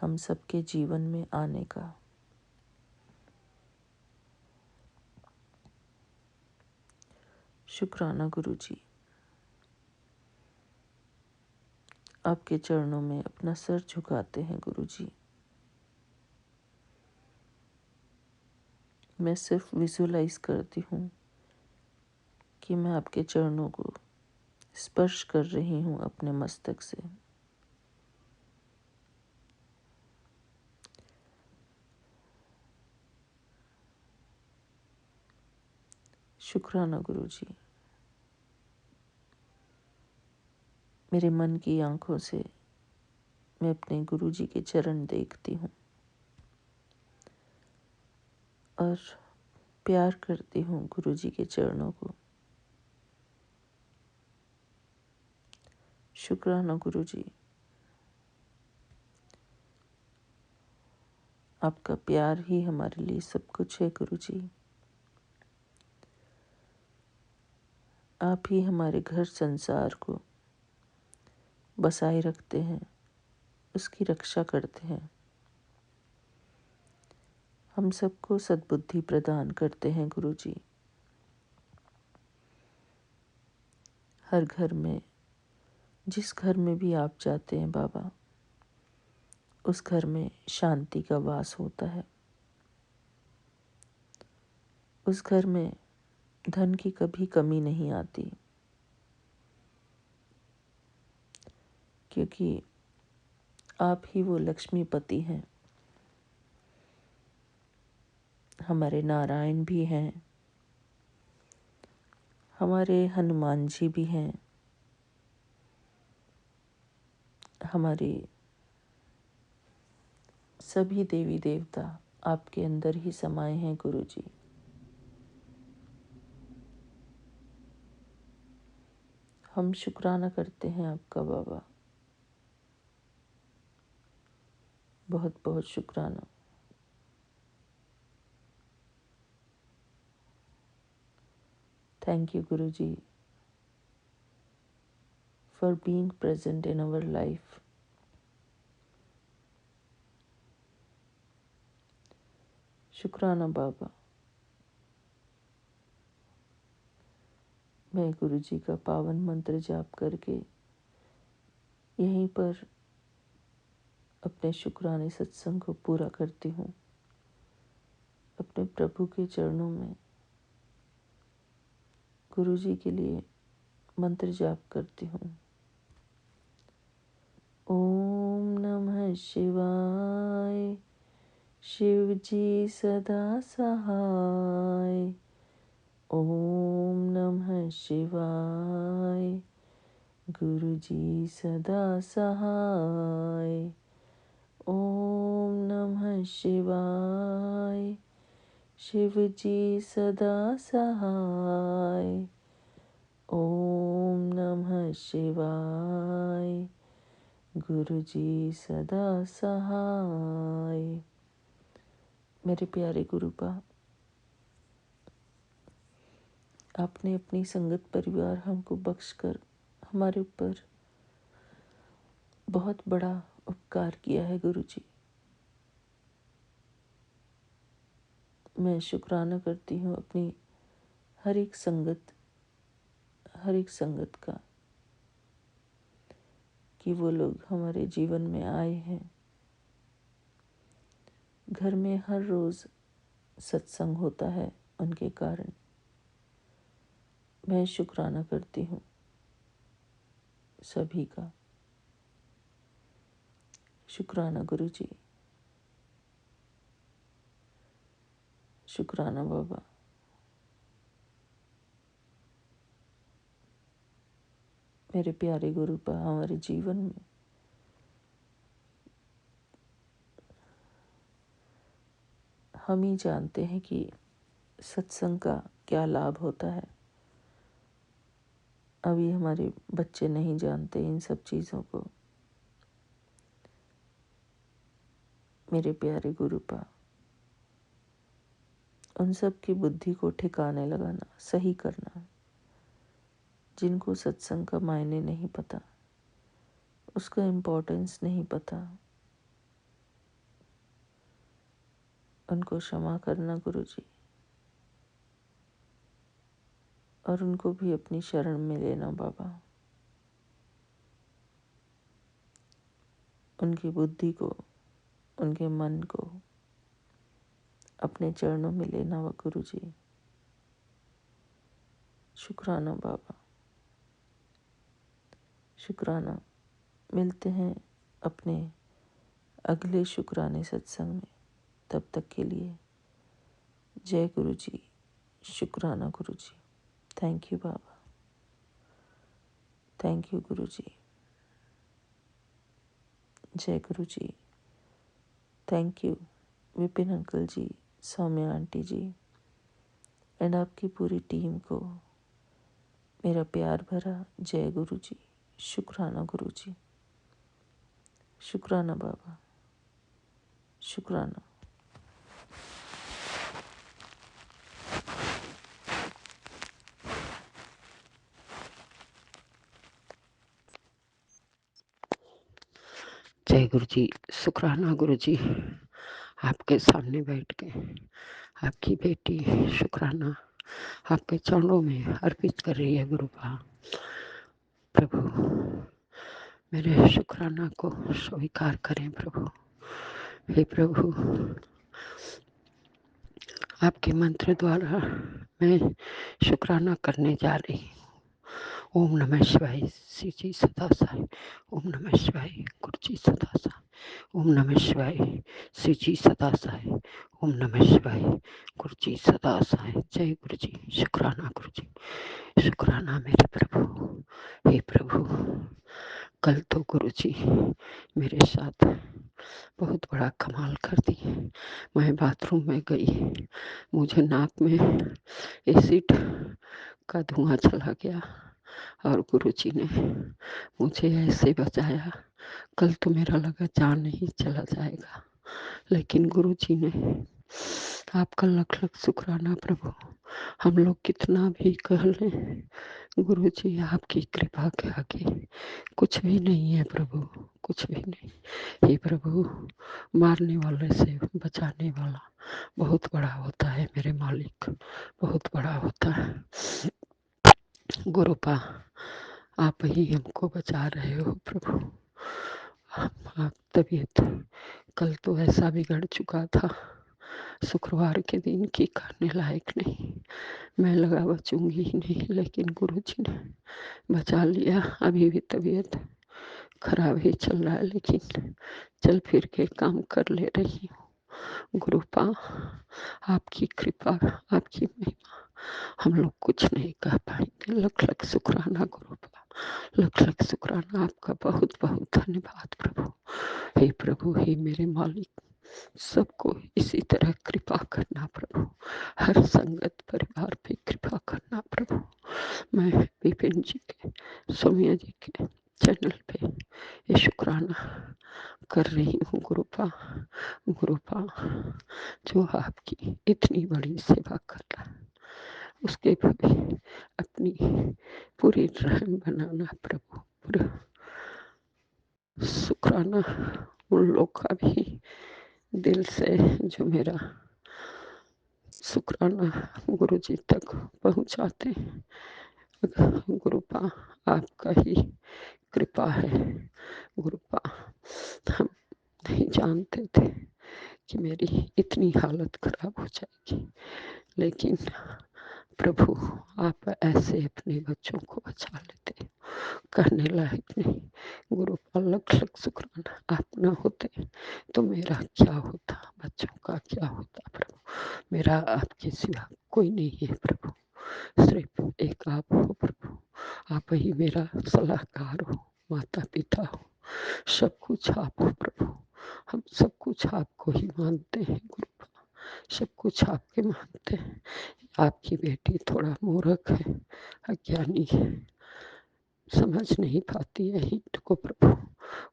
B: हम सबके जीवन में आने का। शुक्राना गुरुजी, आपके चरणों में अपना सर झुकाते हैं गुरुजी। मैं सिर्फ विजुअलाइज करती हूँ कि मैं आपके चरणों को स्पर्श कर रही हूँ अपने मस्तक से। शुक्राना गुरुजी, मेरे मन की आंखों से मैं अपने गुरुजी के चरण देखती हूँ और प्यार करती हूँ गुरुजी के चरणों को। शुक्राना गुरुजी, आपका प्यार ही हमारे लिए सब कुछ है गुरुजी। आप ही हमारे घर संसार को बसाए रखते हैं, उसकी रक्षा करते हैं, हम सबको सद्बुद्धि प्रदान करते हैं गुरुजी। हर घर में, जिस घर में भी आप जाते हैं बाबा, उस घर में शांति का वास होता है। उस घर में धन की कभी कमी नहीं आती, क्योंकि आप ही वो लक्ष्मीपति हैं हमारे नारायण भी हैं, हमारे हनुमान जी भी हैं, हमारे सभी देवी देवता आपके अंदर ही समाये हैं गुरु जी। हम शुक्राना करते हैं आपका बाबा, बहुत बहुत शुक्राना। Thank you guru ji for being present in our life. शुक्राना बाबा। मैं गुरु जी का पावन मंत्र जाप करके यहीं पर अपने शुक्राने सत्संग को पूरा करती हूँ। अपने प्रभु के चरणों में गुरु जी के लिए मंत्र जाप करती हूँ। ओम नमः शिवाय, शिव जी सदा सहाय। ओम नमः शिवाय, गुरु जी सदा सहाय। ओम नमः शिवाय, शिव जी सदा सहाय। ओम नमः शिवाय, गुरु जी सदा सहाय। मेरे प्यारे गुरुपा, आपने अपनी संगत परिवार हमको बख्शकर हमारे ऊपर बहुत बड़ा उपकार किया है गुरु जी। मैं शुक्राना करती हूँ अपनी हर एक संगत का कि वो लोग हमारे जीवन में आए हैं। घर में हर रोज़ सत्संग होता है उनके कारण। मैं शुक्राना करती हूँ सभी का। शुक्राना गुरु जी, शुक्राना बाबा। मेरे प्यारे गुरुपा, हमारे जीवन में हम ही जानते हैं कि सत्संग का क्या लाभ होता है। अभी हमारे बच्चे नहीं जानते इन सब चीज़ों को। मेरे प्यारे गुरुपा, उन सब की बुद्धि को ठिकाने लगाना, सही करना। जिनको सत्संग का मायने नहीं पता, उसका इम्पोर्टेंस नहीं पता, उनको क्षमा करना गुरु जी, और उनको भी अपनी शरण में लेना बाबा। उनकी बुद्धि को, उनके मन को अपने चरणों में लेना व गुरु जी। शुक्राना बाबा, शुक्राना। मिलते हैं अपने अगले शुक्राने सत्संग में। तब तक के लिए जय गुरु जी, शुक्राना guru ji. Thank you baba, thank you guru ji. जय guru ji. Thank you Vipin uncle ji, Saumya aunty ji and आपकी पूरी टीम को मेरा प्यार भरा जय गुरु जी, शुक्राना गुरु जी। शुक्राना बाबा, शुक्राना।
C: जय गुरु जी, शुक्राना गुरु जी। आपके सामने बैठ के आपकी बेटी शुक्राना आपके चरणों में अर्पित कर रही है गुरुपा। प्रभु मेरे शुक्राना को स्वीकार करें प्रभु। हे प्रभु, आपके मंत्र द्वारा मैं शुक्राना करने जा रही हूँ। ओम नमः शिवाय श्री जी सदा साई। ओम नमः शिवाय गुरु जी सदा साई। ओम नमः शिवाय श्री जी सदा साई। ओम नमः शिवाय गुरु जी सदा साई। जय गुरु जी। शुक्राना गुरु जी, शुक्राना मेरे प्रभु। हे प्रभु, कल तो गुरु जी मेरे साथ बहुत बड़ा कमाल कर दिए। मैं बाथरूम में गई, मुझे नाक में एसिड का धुआं चला गया और गुरुजी ने मुझे ऐसे बचाया। कल तो मेरा लगा जान ही चला जाएगा, लेकिन गुरुजी ने, आपका लख लख शुक्राना प्रभु। हम लोग कितना भी कह लें, गुरुजी आपकी कृपा के आगे कुछ भी नहीं है प्रभु, कुछ भी नहीं। हे प्रभु, मारने वाले से बचाने वाला बहुत बड़ा होता है मेरे मालिक, बहुत बड़ा होता है। गुरुपा, आप ही हमको बचा रहे हो प्रभु। आप तबीयत कल तो ऐसा बिगड़ चुका था, शुक्रवार के दिन की करने लायक नहीं, मैं लगा बचूंगी ही नहीं, लेकिन गुरुजी ने बचा लिया। अभी भी तबीयत खराब ही चल रहा है, लेकिन चल फिर के काम कर ले रही हूँ। गुरुपा, आपकी कृपा, आपकी महिमा, हम लोग कुछ नहीं कह पाएंगे। लख लख शुक्राना गुरुपा, लख लख शुक्राना, आपका बहुत बहुत धन्यवाद प्रभु। हे प्रभु, हे मेरे मालिक, सबको इसी तरह कृपा करना प्रभु। हर संगत परिवार पे कृपा करना प्रभु। मैं विपिन जी के, सोमिया जी के चैनल पे ये शुक्राना कर रही हूँ गुरुपा। गुरुपा, जो आपकी इतनी बड़ी सेवा कर रहा है, उसके भी अपनी पूरी रहम बनाना प्रभु। पूरा शुक्राना उन लोग का भी दिल से जो मेरा शुक्राना गुरु जी तक पहुंचाते हैं। गुरुपा, आपका ही कृपा है गुरुपा। हम नहीं जानते थे कि मेरी इतनी हालत खराब हो जाएगी, लेकिन प्रभु आप ऐसे अपने बच्चों को बचा लेते हो, कहने लायक नहीं। गुरु का लख लख शुक्राना। आप ना होते तो मेरा क्या होता, बच्चों का क्या होता प्रभु। मेरा आपके सिवा कोई नहीं है प्रभु, सिर्फ एक आप हो प्रभु। आप ही मेरा सलाहकार हो, माता पिता हो, सब कुछ आप हो प्रभु। हम सब कुछ आपको ही मानते हैं गुरु, सब कुछ आपके मानते हैं। आपकी बेटी थोड़ा मूर्ख है, अज्ञानी है, समझ नहीं पाती है हित को प्रभु।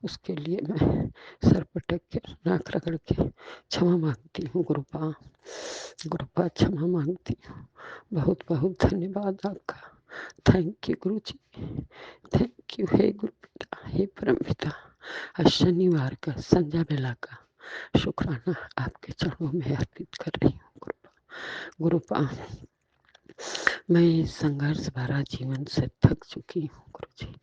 C: उसके लिए मैं सर पटक के, नाक रगड़ के क्षमा मांगती हूँ गुरुपा। गुरुपा, क्षमा मांगती हूँ। बहुत बहुत धन्यवाद आपका। Thank you guru ji, thank you. हे गुरु पिता, हे परम पिता, आज शनिवार का संध्या बेला का शुक्राना आपके चरणों में अर्पित कर रही हूँ गुरुपा। गुरुपा, मैं संघर्ष भरा जीवन से थक चुकी हूँ गुरु जी,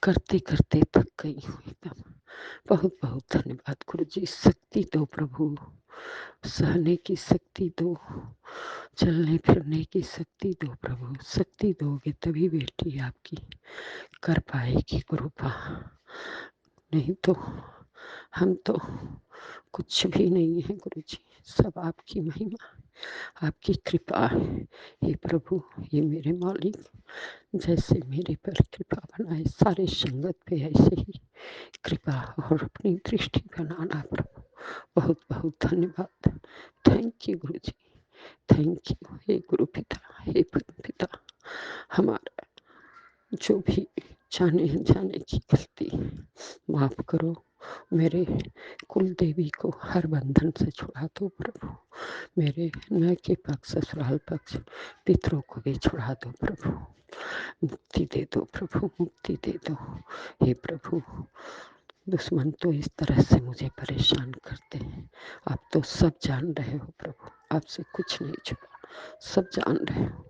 C: करते करते थक गई हूँ एकदम। बहुत बहुत धन्यवाद गुरु जी। शक्ति दो प्रभु, सहने की शक्ति दो, चलने फिरने की शक्ति दो प्रभु। शक्ति दोगे तभी बेटी आपकी कर पाएगी गुरुपा, नहीं तो हम तो कुछ भी नहीं है गुरु जी। सब आपकी महिमा, आपकी कृपा है। हे प्रभु, ये मेरे मालिक, जैसे मेरे पर कृपा बनाए, सारे संगत पे ऐसे ही कृपा और अपनी दृष्टि बनाना प्रभु। बहुत बहुत धन्यवाद। Thank you guru ji, thank you. हे गुरु पिता, हे परम पिता, हमारा जो भी जाने अनजाने की गलती माफ करो। मेरे कुल देवी को हर बंधन से छुड़ा दो प्रभु। मेरे न के पक्ष, ससुराल पक्ष, पितरों को भी छुड़ा दो प्रभु। मुक्ति दे दो प्रभु, मुक्ति दे दो। हे प्रभु, दुश्मन तो इस तरह से मुझे परेशान करते हैं, आप तो सब जान रहे हो प्रभु। आपसे कुछ नहीं छुपा, सब जान रहे हो।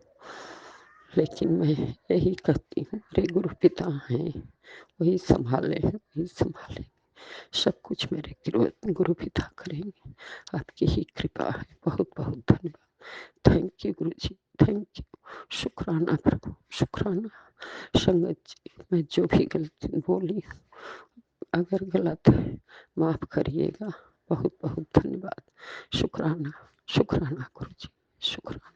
C: लेकिन मैं यही कहती हूँ, मेरे गुरु पिता हैं, वही संभाले हैं, वही संभाले। सब कुछ मेरे गुरु पिता करेंगे। आपकी ही कृपा है। बहुत बहुत धन्यवाद। Thank you guru ji, thank you. शुक्राना प्रभु, शुक्राना। संगत जी, मैं जो भी गलती बोली अगर गलत है माफ़ करिएगा। बहुत बहुत धन्यवाद। शुक्राना, शुक्राना गुरु जी, शुक्राना।